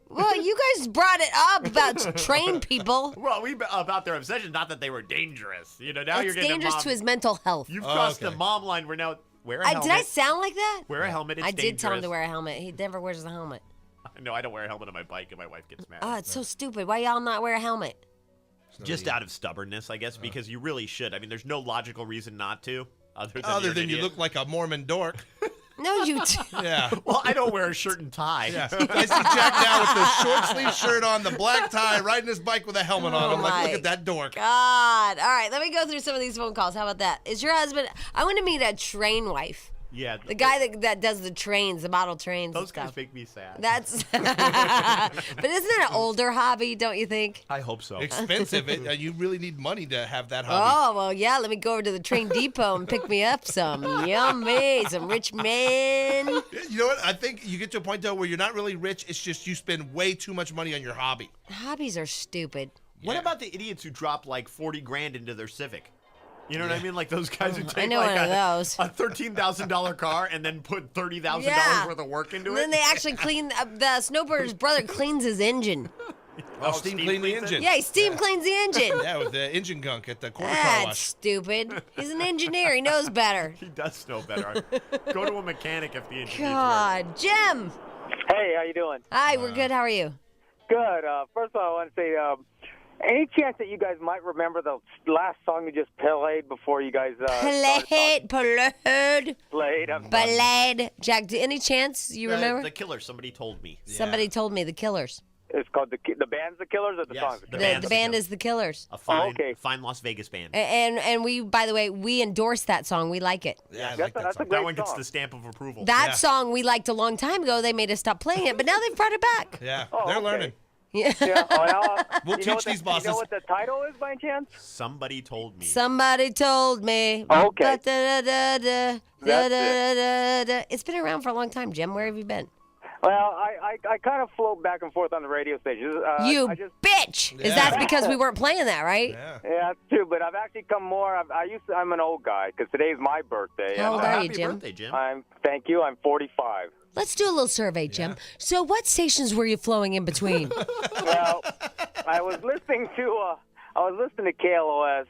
Well, you guys brought it up about train people. Well, about their obsession, not that they were dangerous. You know, now you're It's getting dangerous to his mental health. You've crossed the mom line. We're now wear a helmet. Did I sound like that? Wear a helmet. It's I did tell him to dangerous. wear a helmet. He never wears a helmet. No, I don't wear a helmet on my bike, and my wife gets mad. Oh, it's so stupid. Why y'all not wear a helmet? Just out of stubbornness, I guess, because you really should. I mean, there's no logical reason not to, other than, Other you're an than you idiot. look like a Mormon dork. No, you do. Yeah. Well, I don't wear a shirt and tie. Yeah. I see Jack now with the short sleeve shirt on, the black tie, riding his bike with a helmet on. I'm like, my look at that dork. God. All right, let me go through some of these phone calls. How about that? Is your husband? I want to meet a train wife. Yeah. The guy that does the trains, the model trains. Those and stuff. guys make me sad. That's. But isn't it an older hobby? Don't you think? I hope so. Expensive. You really need money to have that hobby. Oh well, yeah. Let me go over to the train depot and pick me up some yummy, some rich men. You know what? I think you get to a point, though, where you're not really rich. It's just you spend way too much money on your hobby. Hobbies are stupid. What about the idiots who drop like 40 grand into their Civic? You know what I mean? Like those guys who I take know like one of those. a $13,000 car and then put $30,000 Yeah. worth of work into And it. then they actually clean. The snowboarder's brother cleans his engine. Oh, steam clean the engine. Yeah, he steam cleans the engine. Yeah, with the engine gunk at the quarter car That's wash. stupid. He's an engineer. He knows better. He does know better. Go to a mechanic if the engine needs work. God, Jim. Hey, how you doing? Hi, we're good. How are you? Good. First of all, I want to say Any chance that you guys might remember the last song you just played before you guys played? Played. Jack, any chance you remember? The Killers. Somebody told me. Somebody told me the Killers. It's called the band's the Killers or the song's the Killers? The band is the Killers. A fine Las Vegas band. And we, by the way, we endorse that song. We like it. Yeah, I like that song. That one gets the stamp of approval. That song we liked a long time ago. They made us stop playing it, but now they've brought it back. Yeah, they're learning. Yeah. We'll teach these bosses. You know what the title is by any chance? Somebody told me. Somebody told me. Okay. It's been around for a long time, Jim. Where have you been? Well, I kind of float back and forth on the radio stations. Bitch! Is that because we weren't playing that, right? Yeah, that's true. But I've actually come more. I'm an old guy because today's my birthday. How old are you, Happy Jim? birthday, Jim. Thank you. I'm 45. Let's do a little survey, Jim. So, what stations were you flowing in between? Well, I was listening to KLOS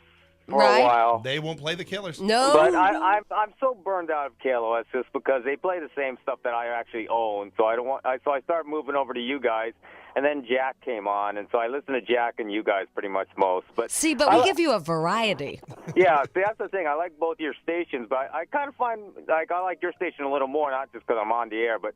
for a while. They won't play the Killers. No. But I'm so burned out of KLOS just because they play the same stuff that I actually own. So I started moving over to you guys, and then Jack came on, and so I listen to Jack and you guys pretty much most. But see, but we give you a variety. Yeah, see, that's the thing. I like both your stations, but I kind of find I like your station a little more, not just because I'm on the air, but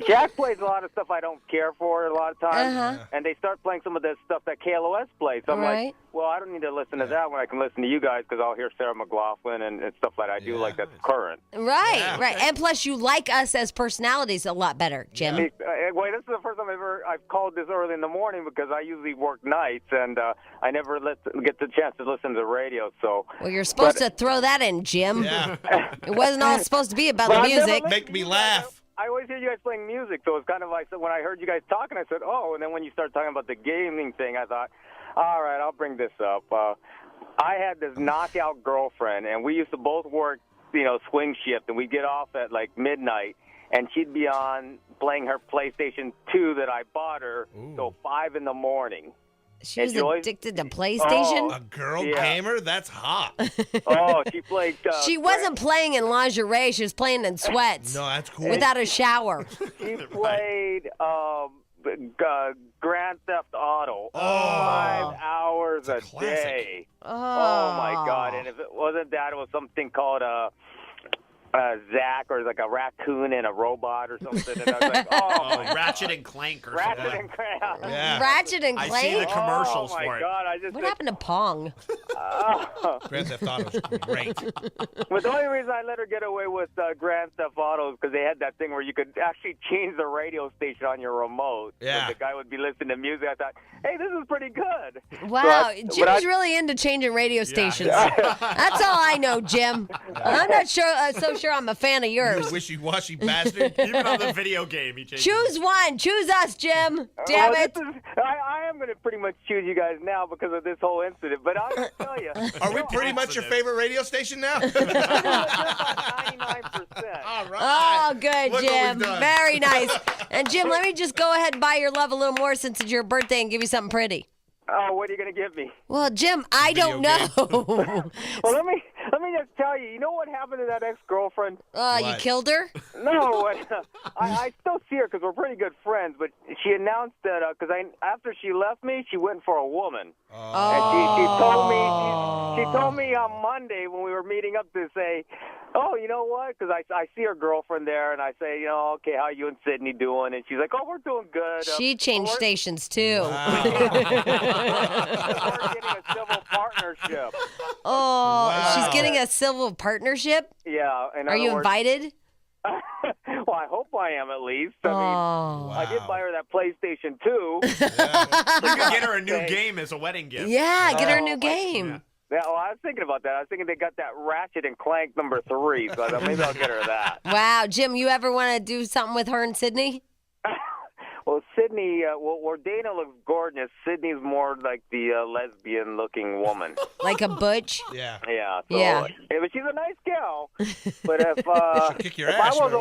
Jack plays a lot of stuff I don't care for a lot of times, and they start playing some of the stuff that KLOS plays. So I'm like, well, I don't need to listen to that when I can listen to you guys because I'll hear Sarah McLaughlin and stuff like that I do like that's current. Right, right. And plus, you like us as personalities a lot better, Jim. Wait, this is the first time I've called this early in the morning because I usually work nights and I never get the chance to listen to the radio. So well, you're supposed to throw that in, Jim. Yeah. It wasn't all supposed to be about the music. Make me laugh. I always hear you guys playing music, so it's kind of like when I heard you guys talking, I said, oh, and then when you started talking about the gaming thing, I thought, all right, I'll bring this up. I had this knockout girlfriend, and we used to both work, swing shift, and we'd get off at like midnight, and she'd be on playing her PlayStation 2 that I bought her till 5 in the morning. She was addicted to PlayStation? A girl gamer? That's hot. She played... she wasn't playing in lingerie. She was playing in sweats. No, that's cool. Without a shower. She played Grand Theft Auto 5 hours a day. Oh, my God. And if it wasn't that, it was something called... Zach, or like a raccoon and a robot or something. And I was like, Ratchet and Clank or Ratchet something. and Clank. Yeah. Ratchet and Clank? I see the commercials for it. Oh, my God. What happened to Pong? Grand Theft Auto's great. But the only reason I let her get away with Grand Theft Auto is because they had that thing where you could actually change the radio station on your remote. Yeah. So the guy would be listening to music. I thought, hey, this is pretty good. Wow. Jim's really into changing radio stations. That's all I know, Jim. I'm not so sure I'm a fan of yours. You wishy-washy bastard. Even on the video game, he changed Choose one. Choose us, Jim. Damn it. I am going to pretty much choose you guys now because of this whole incident. But I'll just tell you. Are we pretty much your favorite radio station now? 99%. All right. Oh, good, Look what Jim. we've done. Very nice. And, Jim, let me just go ahead and buy your love a little more since it's your birthday and give you something pretty. Oh, what are you going to give me? Well, Jim, I don't know. Well, let me just tell you. You know what happened to that ex-girlfriend? You killed her? No, I still see her because we're pretty good friends. But she announced that because after she left me, she went for a woman. And she told me on Monday when we were meeting up to say, oh, you know what? Because I see her girlfriend there, and I say, okay, how you and Sydney doing? And she's like, oh, we're doing good. She changed stations, too. We're getting a civil partnership. Oh, she's getting a civil partnership? Yeah. Are you invited? Well, I hope I am at least. I mean, I did buy her that PlayStation 2. You could get her a new game as a wedding gift. Yeah, get her a new game. Yeah, well, I was thinking about that. I was thinking they got that Ratchet and Clank number 3, so I thought maybe I'll get her that. Wow, Jim, you ever want to do something with her and Sydney? Well, Sydney, where Dana looks gorgeous, Sydney's more like the lesbian-looking woman. Like a butch? Yeah. Yeah. So, yeah. But she's a nice gal. But if kick your if ass, I was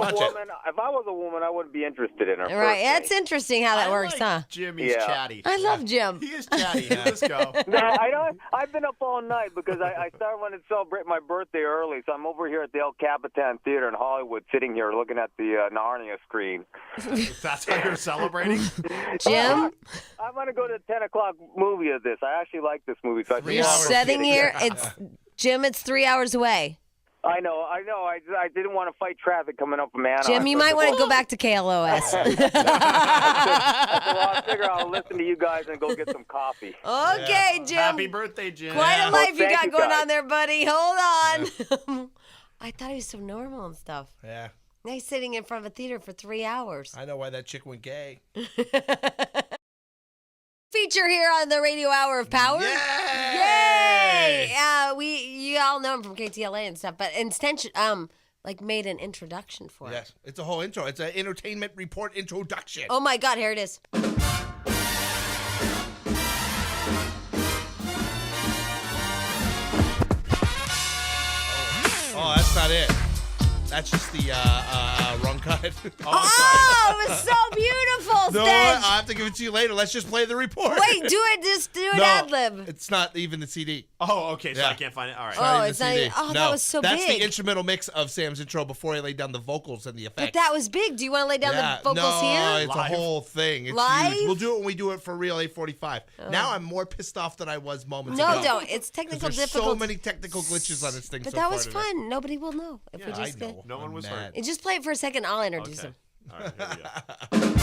a woman, I wouldn't be interested in her. Right. That's interesting how that works, huh? Jim, he's chatty. I love Jim. He is chatty. Let's go. No, I don't. I've been up all night because I started wanting to celebrate my birthday early, so I'm over here at the El Capitan Theater in Hollywood, sitting here looking at the Narnia screen. That's how you're celebrating? celebrating? Jim? I'm going to go to the 10 o'clock movie of this. I actually like this movie. So You're sitting here. Jim, it's 3 hours away. I know. I didn't want to fight traffic coming up from Anaheim. Jim, you might want to go back to KLOS. So I figure I'll listen to you guys and go get some coffee. Okay, Jim. Happy birthday, Jim. Quite a life you thank got you, going guys. on there, buddy. Hold on. I thought he was so normal and stuff. Yeah. Now he's sitting in front of a theater for 3 hours. I know why that chick went gay. Feature here on the Radio Hour of Power. Yay! You all know him from KTLA and stuff, and Stench made an introduction for it. Yes, it's a whole intro. It's an entertainment report introduction. Oh my God, here it is. Oh, that's not it. That's just the wrong cut. Oh, it was so beautiful, No, Stench. I'll have to give it to you later. Let's just play the report. Wait, just do an No, ad-lib. It's not even the CD. Oh, okay, so Yeah. I can't find it. All right. Oh, Even it's the not CD. even- oh, no, that was so that's big. the instrumental mix of Sam's intro before he laid down the vocals and the effects. But that was big. Do you want to lay down Yeah, the vocals no, here? it's Live. a whole thing. It's Live? huge. We'll do it when we do it for real 845. Now I'm more pissed off than I was moments No, ago. don't. It's 'Cause technical there's difficulty. so many technical glitches on this thing But so that far was today. fun. Nobody will know if we Yeah, just I get. know. No one was mad. hurt. Just play it for a second. I'll introduce Okay. him. All right, here we go.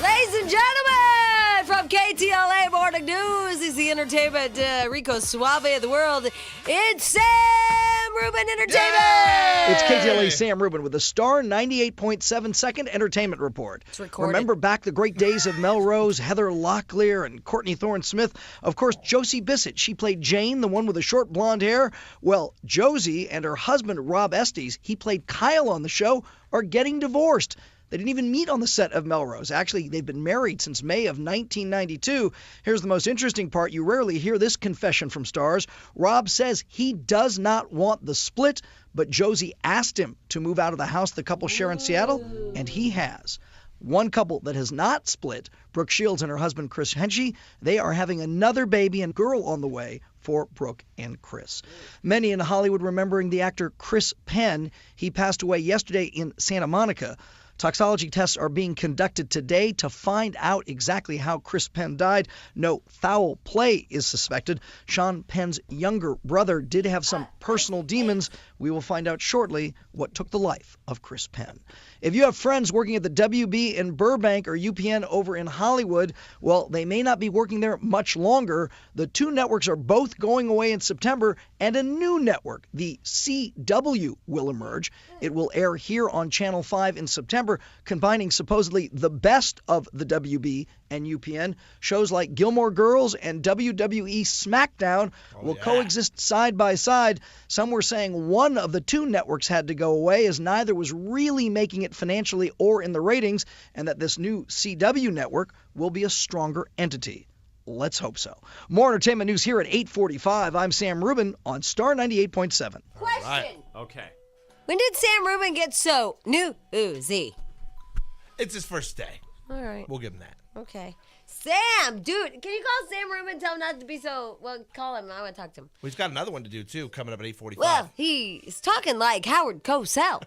Ladies and gentlemen, from KTLA Morning News, he's the entertainment Rico Suave of the world. It's Sam Rubin Entertainment. It's KTLA Sam Rubin with a Star 98.7 second entertainment report. It's recorded. Remember back the great days of Melrose, Heather Locklear, and Courtney Thorne-Smith? Of course, Josie Bissett. She played Jane, the one with the short blonde hair. Well, Josie and her husband, Rob Estes, he played Kyle on the show, are getting divorced. They didn't even meet on the set of Melrose. Actually, they've been married since May of 1992. Here's the most interesting part. You rarely hear this confession from stars. Rob says he does not want the split, but Josie asked him to move out of the house the couple share in Seattle, and he has. One couple that has not split, Brooke Shields and her husband Chris Henchy, they are having another baby and girl on the way for Brooke and Chris. Many in Hollywood remembering the actor Chris Penn. He passed away yesterday in Santa Monica. Toxicology tests are being conducted today to find out exactly how Chris Penn died. No foul play is suspected. Sean Penn's younger brother did have some personal demons. We will find out shortly what took the life of Chris Penn. If you have friends working at the WB in Burbank or UPN over in Hollywood, well, they may not be working there much longer. The two networks are both going away in September, and a new network, the CW, will emerge. It will air here on Channel 5 in September, combining supposedly the best of the WB and UPN. Shows like Gilmore Girls and WWE SmackDown will coexist side by side. Some were saying one of the two networks had to go away as neither was really making it financially or in the ratings, and that this new CW network will be a stronger entity. Let's hope so. More entertainment news here at 8:45. I'm Sam Rubin on Star 98.7. Question. Okay. When did Sam Rubin get so newsy? It's his first day. All right. We'll give him that. Okay. Sam, dude, can you call Sam Rubin? Tell him not to be so. Well, call him. I want to talk to him. We've got another one to do, too, coming up at 8:45. Well, he's talking like Howard Cosell.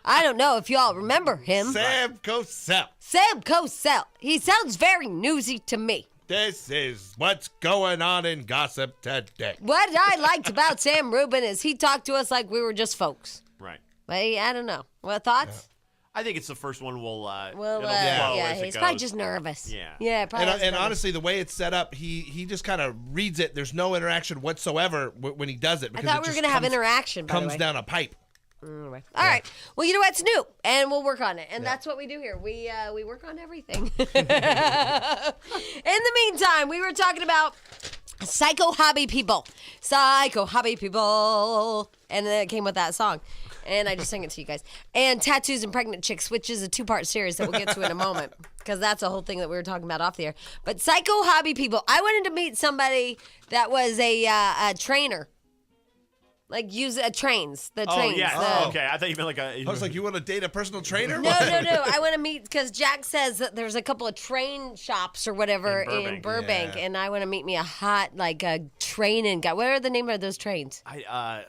I don't know if y'all remember him. Sam Cosell. Sam Cosell. He sounds very newsy to me. This is what's going on in gossip today. What I liked about Sam Rubin is he talked to us like we were just folks. Right. But I don't know. What thoughts? I think it's the first one we'll it'll Well, flow yeah, as it he's goes. probably just nervous. Yeah. Yeah, probably. And honestly, the way it's set up, he just kind of reads it. There's no interaction whatsoever when he does it. I Because thought it we were just going to have comes- interaction, by the Comes way. down a pipe. All right. Well, you know what's new, and we'll work on it, and that's what we do here. We work on everything. In the meantime, we were talking about psycho hobby people, and then it came with that song, and I just sang it to you guys. And tattoos and pregnant chicks, which is a 2-part series that we'll get to in a moment, because that's a whole thing that we were talking about off the air. But psycho hobby people, I wanted to meet somebody that was a trainer. Like use trains, the trains. Oh, yeah. Okay. I thought you meant like a... I was like, you want to date a personal trainer? No. I want to meet, because Jack says that there's a couple of train shops or whatever in Burbank, Yeah. and I want to meet me a hot, like, a training guy. What are the name of those trains? I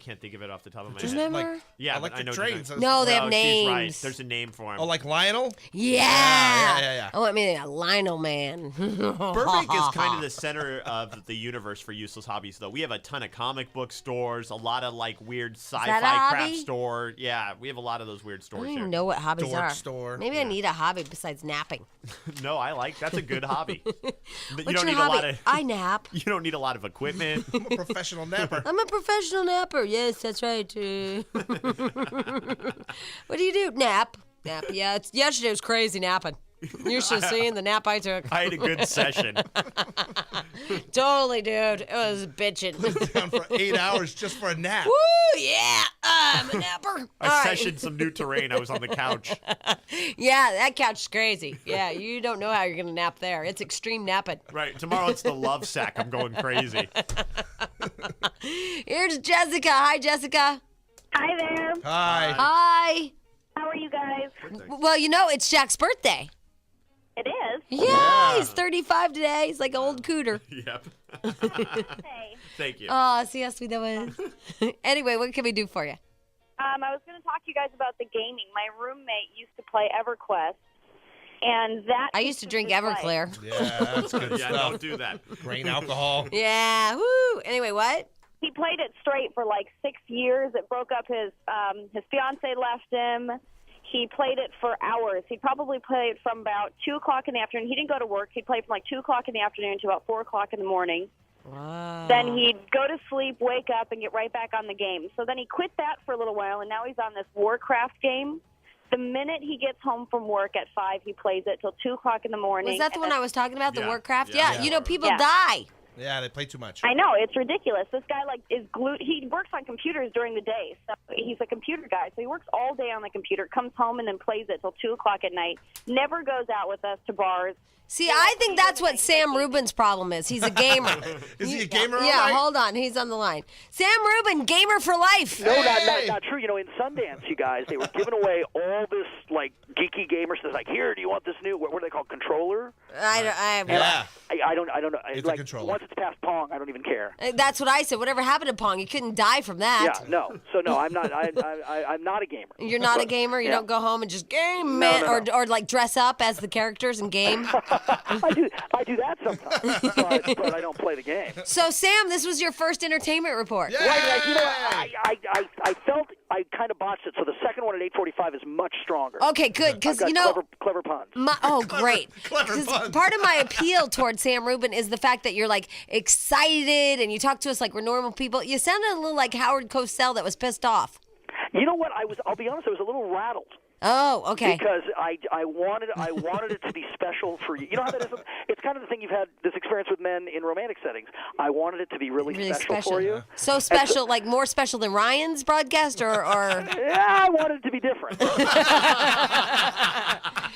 can't think of it off the top of my Just head. never? Yeah, but Electric I know trains. No, they have She's names. right. There's a name for him. Oh, like Lionel? Yeah. Yeah. I want me a Lionel man. Burbank is kind of the center of the universe for useless hobbies, though. We have a ton of comic book stores, a lot of like weird sci-fi that a crap hobby? store. Yeah, we have a lot of those weird I stores don't here. even know what hobbies Dork are. store. Maybe I need a hobby besides napping. No, I like that's a good hobby. But you What's don't your need hobby? a lot of. I nap. You don't need a lot of equipment. I'm a professional napper. I'm a professional napper. Yes, that's right. What do you do? Nap. Nap. Yeah, yesterday was crazy napping. You should have seen the nap I took. I had a good session. Totally, dude. It was bitching. Down for 8 hours just for a nap. Woo, yeah. I'm a napper. I All right. sessioned some new terrain. I was on the couch. Yeah, that couch is crazy. Yeah, you don't know how you're going to nap there. It's extreme napping. Right. Tomorrow it's the love sack. I'm going crazy. Here's Jessica. Hi, Jessica. Hi there. Hi. Hi. How are you guys? Well, you know, it's Jack's birthday. It is. Yeah, he's 35 today. He's like an old cooter. Yep. Hey. Thank you. Oh, see how sweet that was. Anyway, what can we do for you? I was going to talk to you guys about the gaming. My roommate used to play EverQuest, and that I used to drink Everclear. Yeah, that's good Yeah, stuff. don't do that. Grain alcohol. Yeah, woo. Anyway, what? He played it straight for like 6 years. It broke up. His fiance left him. He played it for hours. He probably played from about 2 o'clock in the afternoon. He didn't go to work. He'd play from like 2 o'clock in the afternoon to about 4 o'clock in the morning. Wow. Then he'd go to sleep, wake up, and get right back on the game. So then he quit that for a little while, and now he's on this Warcraft game. The minute he gets home from work at 5, he plays it till 2 o'clock in the morning. Was that the one I was talking about, the Yeah. Warcraft? Yeah. Yeah, you know, people Yeah. die. Yeah, they play too much. I know, it's ridiculous. This guy is glued. He works on computers during the day, so he's a computer guy. So he works all day on the computer, comes home and then plays it till 2 o'clock at night. Never goes out with us to bars. See, I think that's what Sam Rubin's problem is. He's a gamer. Is he a gamer all Yeah, night? hold on. He's on the line. Sam Rubin, gamer for life. No, not true. You know, in Sundance, you guys, they were giving away all this like geeky gamer stuff. Like, here, do you want this new? What are they called? Controller? I don't know. It's a like controller. once it's past Pong, I don't even care. That's what I said. Whatever happened to Pong? You couldn't die from that. Yeah, no. So no, I'm not. I'm not a gamer. You're not a gamer. You Yeah. don't go home and just game, No, man, no, no. or like dress up as the characters and game. I do that sometimes, but I don't play the game. So, Sam, this was your first entertainment report. Yeah. Right, you know, I felt I kind of botched it. So the second one at 8:45 is much stronger. Okay, good, because I've got you know. clever puns. Oh, great. clever 'Cause puns. part of my appeal towards Sam Rubin is the fact that you're like excited and you talk to us like we're normal people. You sounded a little like Howard Cosell that was pissed off. You know what? I'll be honest. I was a little rattled. Oh, okay. Because I wanted it to be special for you. You know how that is? It's kind of the thing you've had this experience with men in romantic settings. I wanted it to be really special for you. So special, like more special than Ryan's broadcast, or Yeah, I wanted it to be different.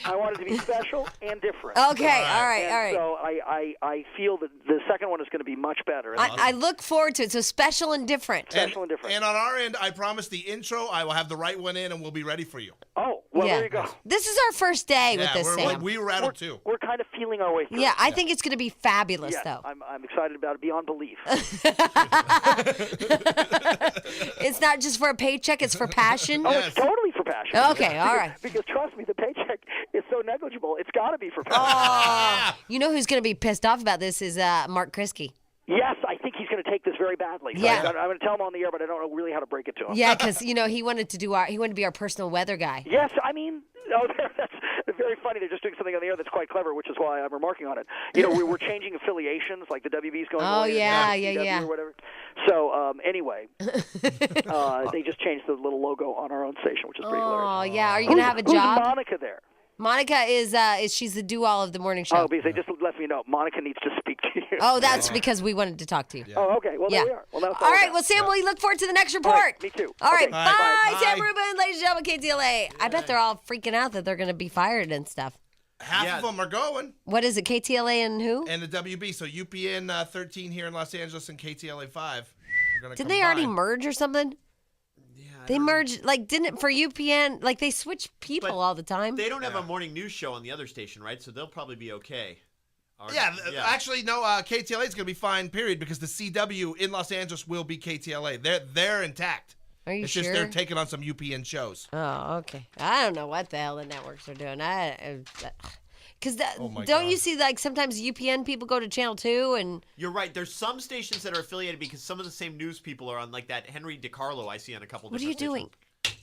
I wanted it to be special and different. Okay, all right, And all right. So I feel that the second one is going to be much better. I look forward to it. So special and different. Special and different. And on our end, I promise the intro, I will have the right one in and we'll be ready for you. Oh, well, Yeah. there you go. This is our first day with this, Sam. we were rattled too. We're kind of feeling our way through. Yeah, I think it's going to be fabulous, Yes, though. I'm excited about it beyond belief. It's not just for a paycheck; it's for passion. Oh, it's totally for passion. Okay, all right. Because trust me, the paycheck is so negligible. It's got to be for passion. Oh, you know who's going to be pissed off about this is Mark Krisky. Yes, I think he's going to take this very badly. So Yeah. I'm going to tell him on the air, but I don't know really how to break it to him. Yeah, because he wanted to be our personal weather guy. Yes, I mean, that's very funny. They're just doing something on the air that's quite clever, which is why I'm remarking on it. You know, we're changing affiliations, like the WB's going Oh, away, yeah, and yeah, yeah. Or whatever. So anyway, they just changed the little logo on our own station, which is pretty hilarious. Oh, yeah. Are you going to have a Who's job? Monica there? Monica is she's the do-all of the morning show. Oh, because they just let me know. Monica needs to speak to you. Oh, that's because we wanted to talk to you. Oh, okay. Well, Yeah. there we are. Well, now it's All right. done. Well, Sam, we look forward to the next All report. right, me too. All right. Okay. Bye, Bye. Sam Bye. Rubin, ladies and gentlemen, KTLA. I bet they're all freaking out that they're going to be fired and stuff. Half of them are going. What is it, KTLA and who? And the WB, so UPN 13 here in Los Angeles and KTLA 5. Didn't they already merge or something? They merged, like, didn't for UPN, like, they switch people But all the time. They don't have a morning news show on the other station, right? So they'll probably be okay. Actually, no. KTLA is going to be fine. Period. Because the CW in Los Angeles will be KTLA. They're intact. Are you it's sure? just they're taking on some UPN shows. Oh, okay. I don't know what the hell the networks are doing. Because don't you see like sometimes UPN people go to Channel 2 and You're right. There's some stations that are affiliated because some of the same news people are on, like that Henry DiCarlo I see on a couple. What are you doing? What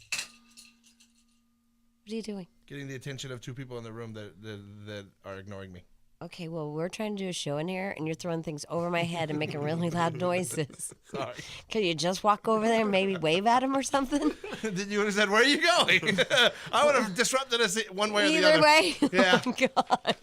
are you doing? Getting the attention of two people in the room that are ignoring me. Okay, well, we're trying to do a show in here, and you're throwing things over my head and making really loud noises. Sorry. Can you just walk over there and maybe wave at him or something? Then you would have said, "Where are you going?" I would have disrupted us one way or the Either other. way? Yeah. Oh, God.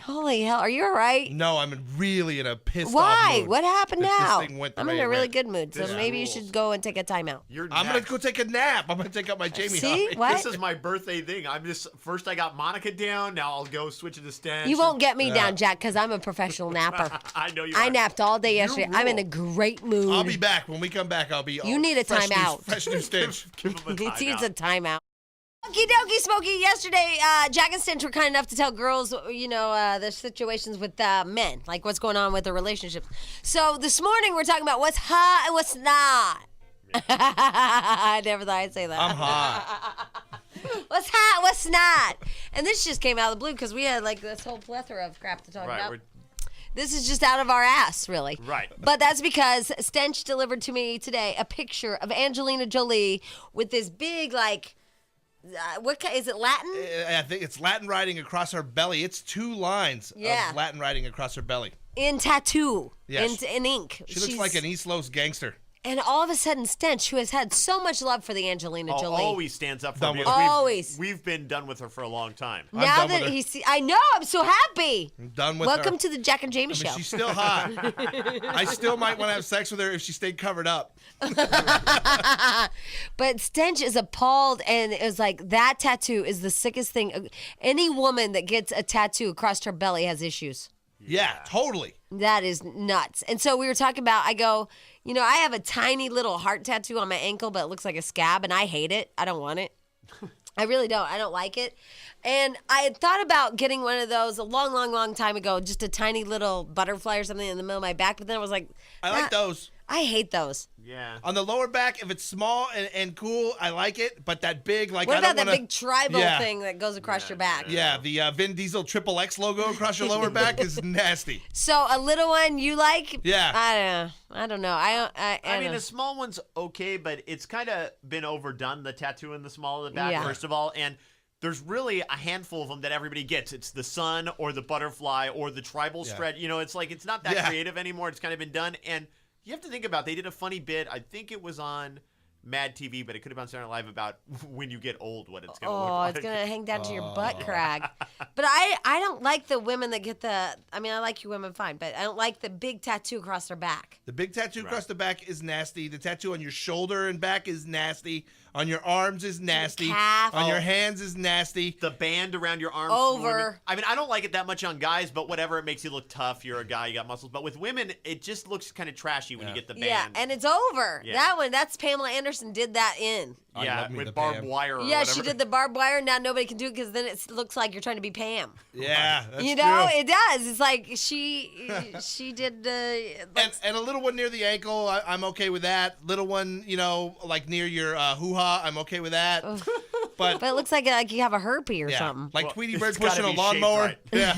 Holy hell. Are you all right? No, I'm really in a pissed off Why? mood. What happened This now? thing went the I'm way in it a really went. good mood, so This maybe you rules. should go and take a timeout. I'm going to go take a nap. I'm going to take up my Jamie. See? hobby. What? This is my birthday thing. I'm just first I got Monica down. Now I'll go switch it to Stench. You won't get me down, Jack, because I'm a professional napper. I know you. I are. napped all day yesterday. I'm in a great mood. I'll be back. When we come back, I'll be You need a fresh timeout. Fresh new Stench. Give him a He needs a timeout. timeout. Okie dokie, Smokey. Yesterday, Jack and Stench were kind enough to tell girls, their situations with men, like what's going on with their relationships. So this morning, we're talking about what's hot and what's not. I never thought I'd say that. I'm hot. What's hot, what's not? And this just came out of the blue because we had like this whole plethora of crap to talk Right. about. This is just out of our ass, really. Right. But that's because Stench delivered to me today a picture of Angelina Jolie with this big, like, is it Latin? I think it's Latin writing across her belly. It's 2 lines Yeah. of Latin writing across her belly. In tattoo. Yes. In ink. She looks like an East Los gangster. And all of a sudden, Stench, who has had so much love for the Angelina Jolie. Always stands up for Done me. with We've- her. Always. We've been done with her for a long time. I'm Now done that with her. I know, I'm so happy. I'm done with Welcome her. to the Jack and Jamie I mean, show. she's still hot. I still might want to have sex with her if she stayed covered up. But Stench is appalled and is like, that tattoo is the sickest thing. Any woman that gets a tattoo across her belly has issues. Yeah, totally. That is nuts. And so we were talking about, I go, I have a tiny little heart tattoo on my ankle, but it looks like a scab, and I hate it. I don't want it. I really don't. I don't like it. And I had thought about getting one of those a long, long, long time ago, just a tiny little butterfly or something in the middle of my back. But then I was like, I like those. I hate those. Yeah. On the lower back, if it's small and cool, I like it. But that big, like, What I about don't that wanna, big tribal Yeah. thing that goes across your back? Yeah, the Vin Diesel XXX logo across your lower back is nasty. So a little one you like? Yeah. I don't know. I mean, a small one's okay, but it's kind of been overdone, the tattoo in the small of the back, Yeah. first of all. And there's really a handful of them that everybody gets. It's the sun or the butterfly or the tribal Yeah. shred. It's like it's not that Yeah. creative anymore. It's kind of been done. And you have to think about, they did a funny bit. I think it was on Mad TV, but it could have been Saturday Night Live about when you get old, what it's going to look like. it's gonna hang down to your butt crack. But I don't like the women that get I like you women fine, but I don't like the big tattoo across their back. The big tattoo across the back is nasty. The tattoo on your shoulder and back is nasty. On your arms is nasty. calf. On your hands is nasty. The band around your arms. Over. for women. I mean, I don't like it that much on guys, but whatever. It makes you look tough. You're a guy. You got muscles. But with women, it just looks kind of trashy when you get the band. Yeah, and it's over. Yeah. That's Pamela Anderson did that in. I Yeah, love me the with barbed Pam. wire or Yeah, whatever. she did the barbed wire. Now nobody can do it because then it looks like you're trying to be Pam. Yeah, that's you know, true. it does. It's like she did. And a little one near the ankle, I'm okay with that. Little one, like near your hoo-ha, I'm okay with that. But it looks like you have a herpy or yeah, something. like Tweety it's Bird gotta pushing a be lawnmower. shaped Yeah,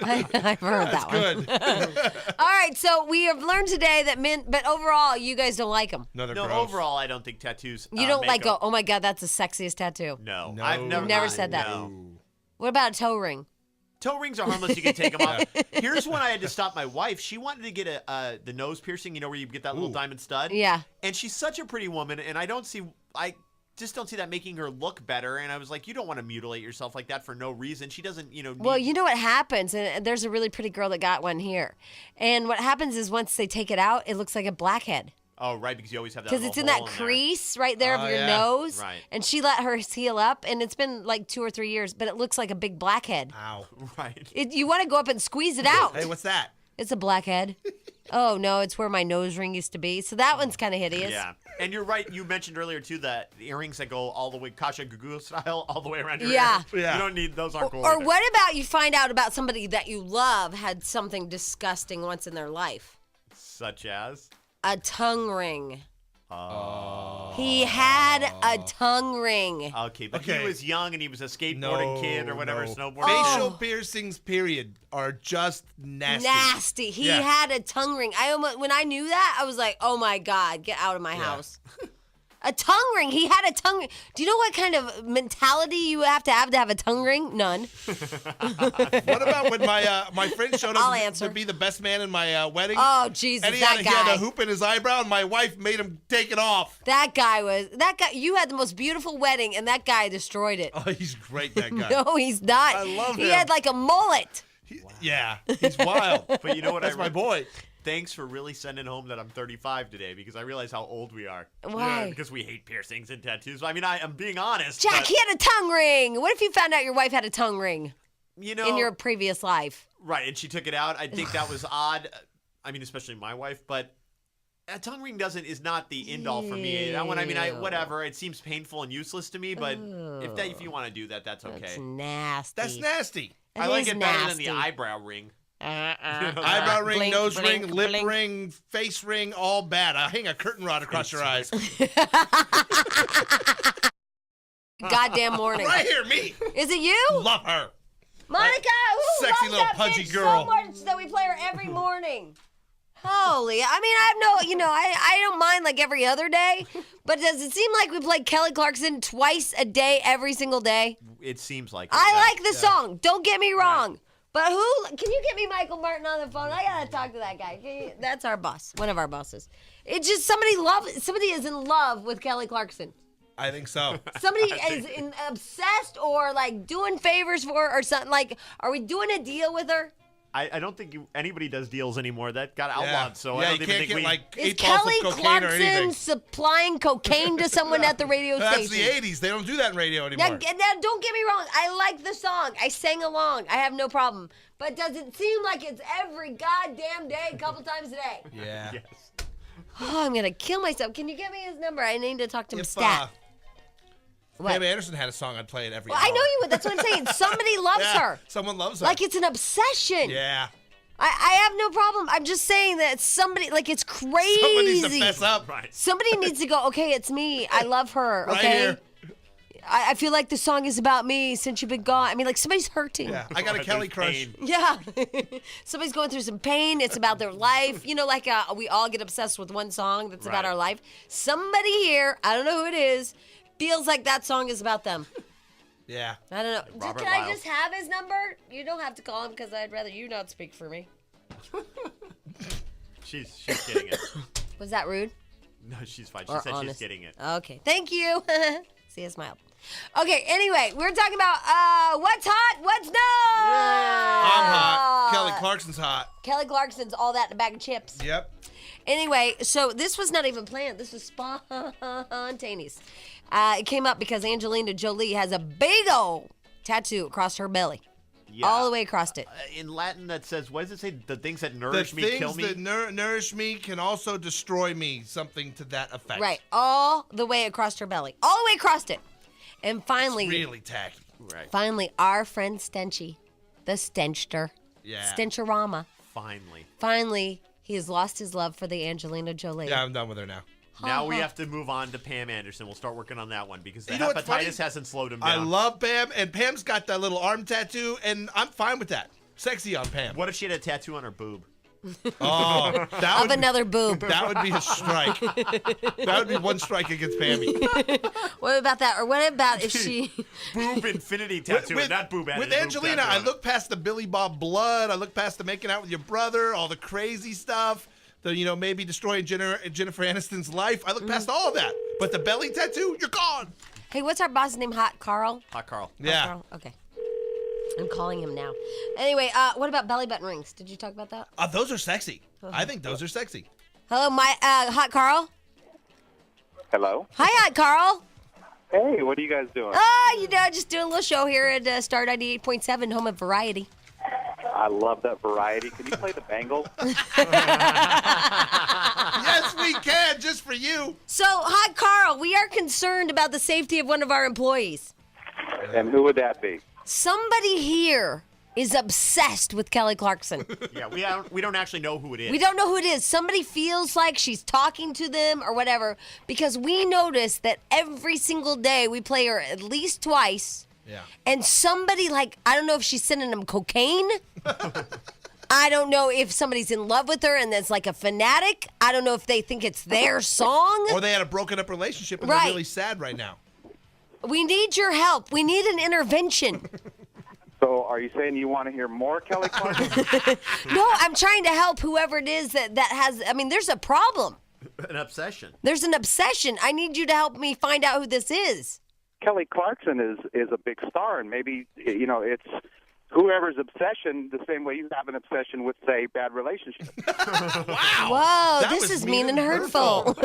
I've heard that's that one. good. All right, so we have learned today that men, but overall, you guys don't like them. No, they're No, gross. overall, I don't think tattoos. You don't make like, them. oh my God, that's the sexiest tattoo. No, No. I've never, Never said that. No. What about a toe ring? Toe rings are harmless. You can take them off. Here's when I had to stop my wife. She wanted to get the nose piercing, where you get that little diamond stud. Yeah. And she's such a pretty woman, and I just don't see that making her look better. And I was like, you don't want to mutilate yourself like that for no reason. She doesn't, need... Well, you know what happens, and there's a really pretty girl that got one here. And what happens is once they take it out, it looks like a blackhead. Oh, right, because you always have that Because little it's in hole that there. crease right there of Oh, your yeah. nose. Right. And she let hers heal up, and it's been like 2 or 3 years, but it looks like a big blackhead. Ow. Right. You want to go up and squeeze it out. Hey, what's that? It's a blackhead. Oh, no, it's where my nose ring used to be. So that one's kind of hideous. Yeah. And you're right. You mentioned earlier, too, that the earrings that go all the way, Kasha Gugu style, all the way around your Yeah. ear. Yeah. You don't need those. Aren't cool. Or either. what about you find out about somebody that you love had something disgusting once in their life? Such as? A tongue ring. Oh. He had a tongue ring. Okay, but Okay. he was young and he was a skateboarding kid or whatever, no. snowboarding. Facial piercings, period, are just nasty. Nasty. He Yeah. had a tongue ring. When I knew that, I was like, oh my God, get out of my house. A tongue ring. He had a tongue ring. Do you know what kind of mentality you have to have a tongue ring? None. What about when my friend showed I'll up answer. to be the best man in my wedding? Oh, Jesus, and he that had guy. a hoop in his eyebrow, and my wife made him take it off. That guy. You had the most beautiful wedding, and that guy destroyed it. Oh, he's great, that guy. No, he's not. I love He him. had like a mullet. Yeah, he's wild. But you know what? That's my boy. Thanks for really sending home that I'm 35 today because I realize how old we are. Why? Because we hate piercings and tattoos. I mean, I'm being honest. Jack, but, he had a tongue ring. What if you found out your wife had a tongue ring you know, in your previous life? right, and she took it out. I think that was odd. I mean, especially my wife, but a tongue ring is not the end all for me. That one, I mean, whatever. It seems painful and useless to me, but if you want to do that, that's okay. That's nasty. That's nasty. I like is it better than the nasty. eyebrow ring. Eyebrow ring, Blink, nose blink, ring, lip blink. ring, face ring, all bad. I'll hang a curtain rod across your eyes. Goddamn morning. Right here, me. Is it you? Love her. Monica, who Sexy loves little that pudgy bitch girl. so much that we play her every morning. Holy, I mean, I have no, I don't mind like every other day, but does it seem like we play Kelly Clarkson twice a day, every single day? It seems like I like the song. Don't get me wrong. But can you get me Michael Martin on the phone? I gotta talk to that guy. That's our boss, one of our bosses. It's just somebody is in love with Kelly Clarkson. I think so. Somebody is obsessed or like doing favors for her or something. Like, are we doing a deal with her? I don't think anybody does deals anymore. That got outlawed, so I yeah, don't you even can't think get we. like Is 8 balls Kelly of cocaine or Clarkson anything. supplying cocaine to someone at the radio That's station? the 80s. They don't do that in radio Now, anymore. don't get me wrong. I like the song. I sang along. I have no problem. But does it seem like it's every goddamn day, a couple times a day? Yeah. Yes. Oh, I'm gonna kill myself. Can you give me his number? I need to talk to him If stat. What? Pam Anderson had a song, I'd play it every Well, hour. I know you would. That's what I'm saying. Somebody loves Yeah, her. Someone loves her. Like it's an obsession. Yeah. I have no problem. I'm just saying that somebody, like, it's crazy. Someone needs to fess up. Right. Somebody needs to go, okay, it's me. I love her, Right okay? here. I feel like the song is about me since you've been gone. I mean, like, somebody's hurting. Yeah. I got a There's Kelly crush. pain. Yeah. Somebody's going through some pain. It's about their life. You know, like we all get obsessed with one song that's about Right. our life. Somebody here, I don't know who it is, feels like that song is about them. Yeah. I don't know. Robert Can I Miles. just have his number? You don't have to call him because I'd rather you not speak for me. She's getting it. Was that rude? No, she's fine. She Or said honest? she's getting it. Okay, thank you. See, I smiled. Okay, anyway, we're talking about what's hot, what's not. I'm hot. Kelly Clarkson's hot. Kelly Clarkson's all that in a bag of chips. Yep. Anyway, so this was not even planned. This was spontaneous. It came up because Angelina Jolie has a big old tattoo across her belly. Yeah. All the way across it. In Latin, that says, what does it say? The things that The nourish me kill things me? that nourish me can also destroy me. Something to that effect. Right, all the way across her belly. All the way across it. And finally, Really tacky. Right. finally, our friend Stenchy, the Stenchter, Yeah. Stencherama, Finally. he has lost his love for the Angelina Jolie. Yeah, I'm done with her now. Now we have to move on to Pam Anderson. We'll start working on that one because the You know what's funny? hepatitis hasn't slowed him I down. love Pam, and Pam's got that little arm tattoo, and I'm fine with that. Sexy on Pam. What if she had a tattoo on her boob? Oh, that Of would another boob. that would be a strike. That would be one strike against Pammy. What about that? Or what about if she... Boob infinity tattoo. and that boob had with his boob Angelina, tattoo I on it. look past the Billy Bob blood. I look past the making out with your brother, all the crazy stuff. The maybe destroying Jennifer Aniston's life. I look past all of that. But the belly tattoo, you're gone. Hey, what's our boss name? Hot Carl? Hot Carl. Yeah. Carl? Okay. I'm calling him now. Anyway, what about belly button rings? Did you talk about that? Those are sexy. I think those are sexy. Hello, my Hot Carl? Hello. Hi, Hot Carl. Hey, what are you guys doing? Just doing a little show here at Star 98.7, home of Variety. I love that variety. Can you play the Bangles? Yes, we can, just for you. So, Hot Carl, we are concerned about the safety of one of our employees. And who would that be? Somebody here is obsessed with Kelly Clarkson. Yeah, we don't actually know who it is. We don't know who it is. Somebody feels like she's talking to them or whatever, because we notice that every single day we play her at least twice. Yeah. And somebody, like, I don't know if she's sending them cocaine. I don't know if somebody's in love with her and that's like a fanatic. I don't know if they think it's their song. Or they had a broken up relationship and Right. they're really sad right now. We need your help. We need an intervention. So are you saying you want to hear more Kelly Clarkson? No, I'm trying to help whoever it is that has, I mean, there's a problem. An obsession. There's an obsession. I need you to help me find out who this is. Kelly Clarkson is a big star, and maybe, it's whoever's obsession, the same way you have an obsession with, say, bad relationships. Wow. Whoa, That this was is mean and hurtful.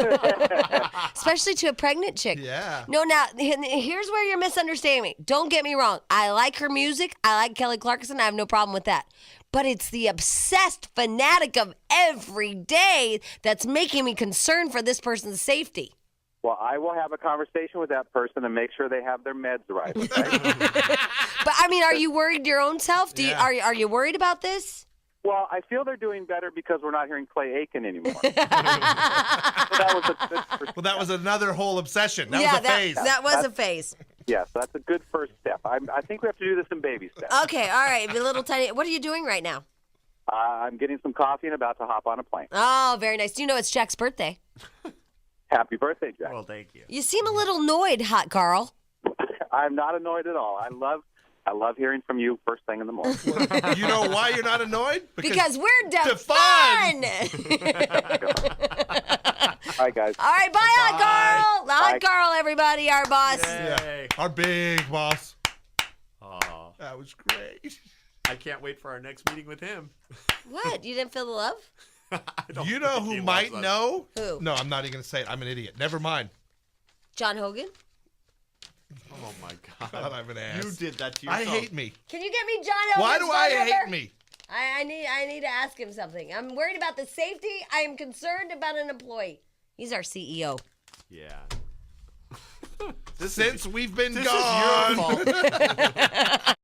Especially to a pregnant chick. Yeah. No, now, here's where you're misunderstanding me. Don't get me wrong. I like her music. I like Kelly Clarkson. I have no problem with that. But it's the obsessed fanatic of every day that's making me concerned for this person's safety. Well, I will have a conversation with that person and make sure they have their meds right. Okay? But, I mean, are you worried your own self? Yeah. Are you worried about this? Well, I feel they're doing better because we're not hearing Clay Aiken anymore. So that was another whole obsession. That yeah, was a phase. That was a phase. Yes, that's a good first step. I think we have to do this in baby steps. Okay, all right. A little tiny. What are you doing right now? I'm getting some coffee and about to hop on a plane. Oh, very nice. Do you know it's Jack's birthday? Happy birthday, Jack. Well, thank you. You seem a little annoyed, Hot Carl. I'm not annoyed at all. I love hearing from you first thing in the morning. You know why you're not annoyed? Because we're done. fun. All right, guys. All right, bye, Hot Carl. Hot Bye. Carl, everybody, our boss. Yeah. Our big boss. Oh, That was great. I can't wait for our next meeting with him. What? You didn't feel the love? You know think he who might loves us. know? Who? No, I'm not even going to say it. I'm an idiot. Never mind. John Hogan? Oh my God! God, I'm an ass. You did that to I yourself. hate me. Can you get me John Hogan's Why do I phone hate number? me? I need to ask him something. I'm worried about the safety. I am concerned about an employee. He's our CEO. Yeah. Since we've been This gone. is your fault.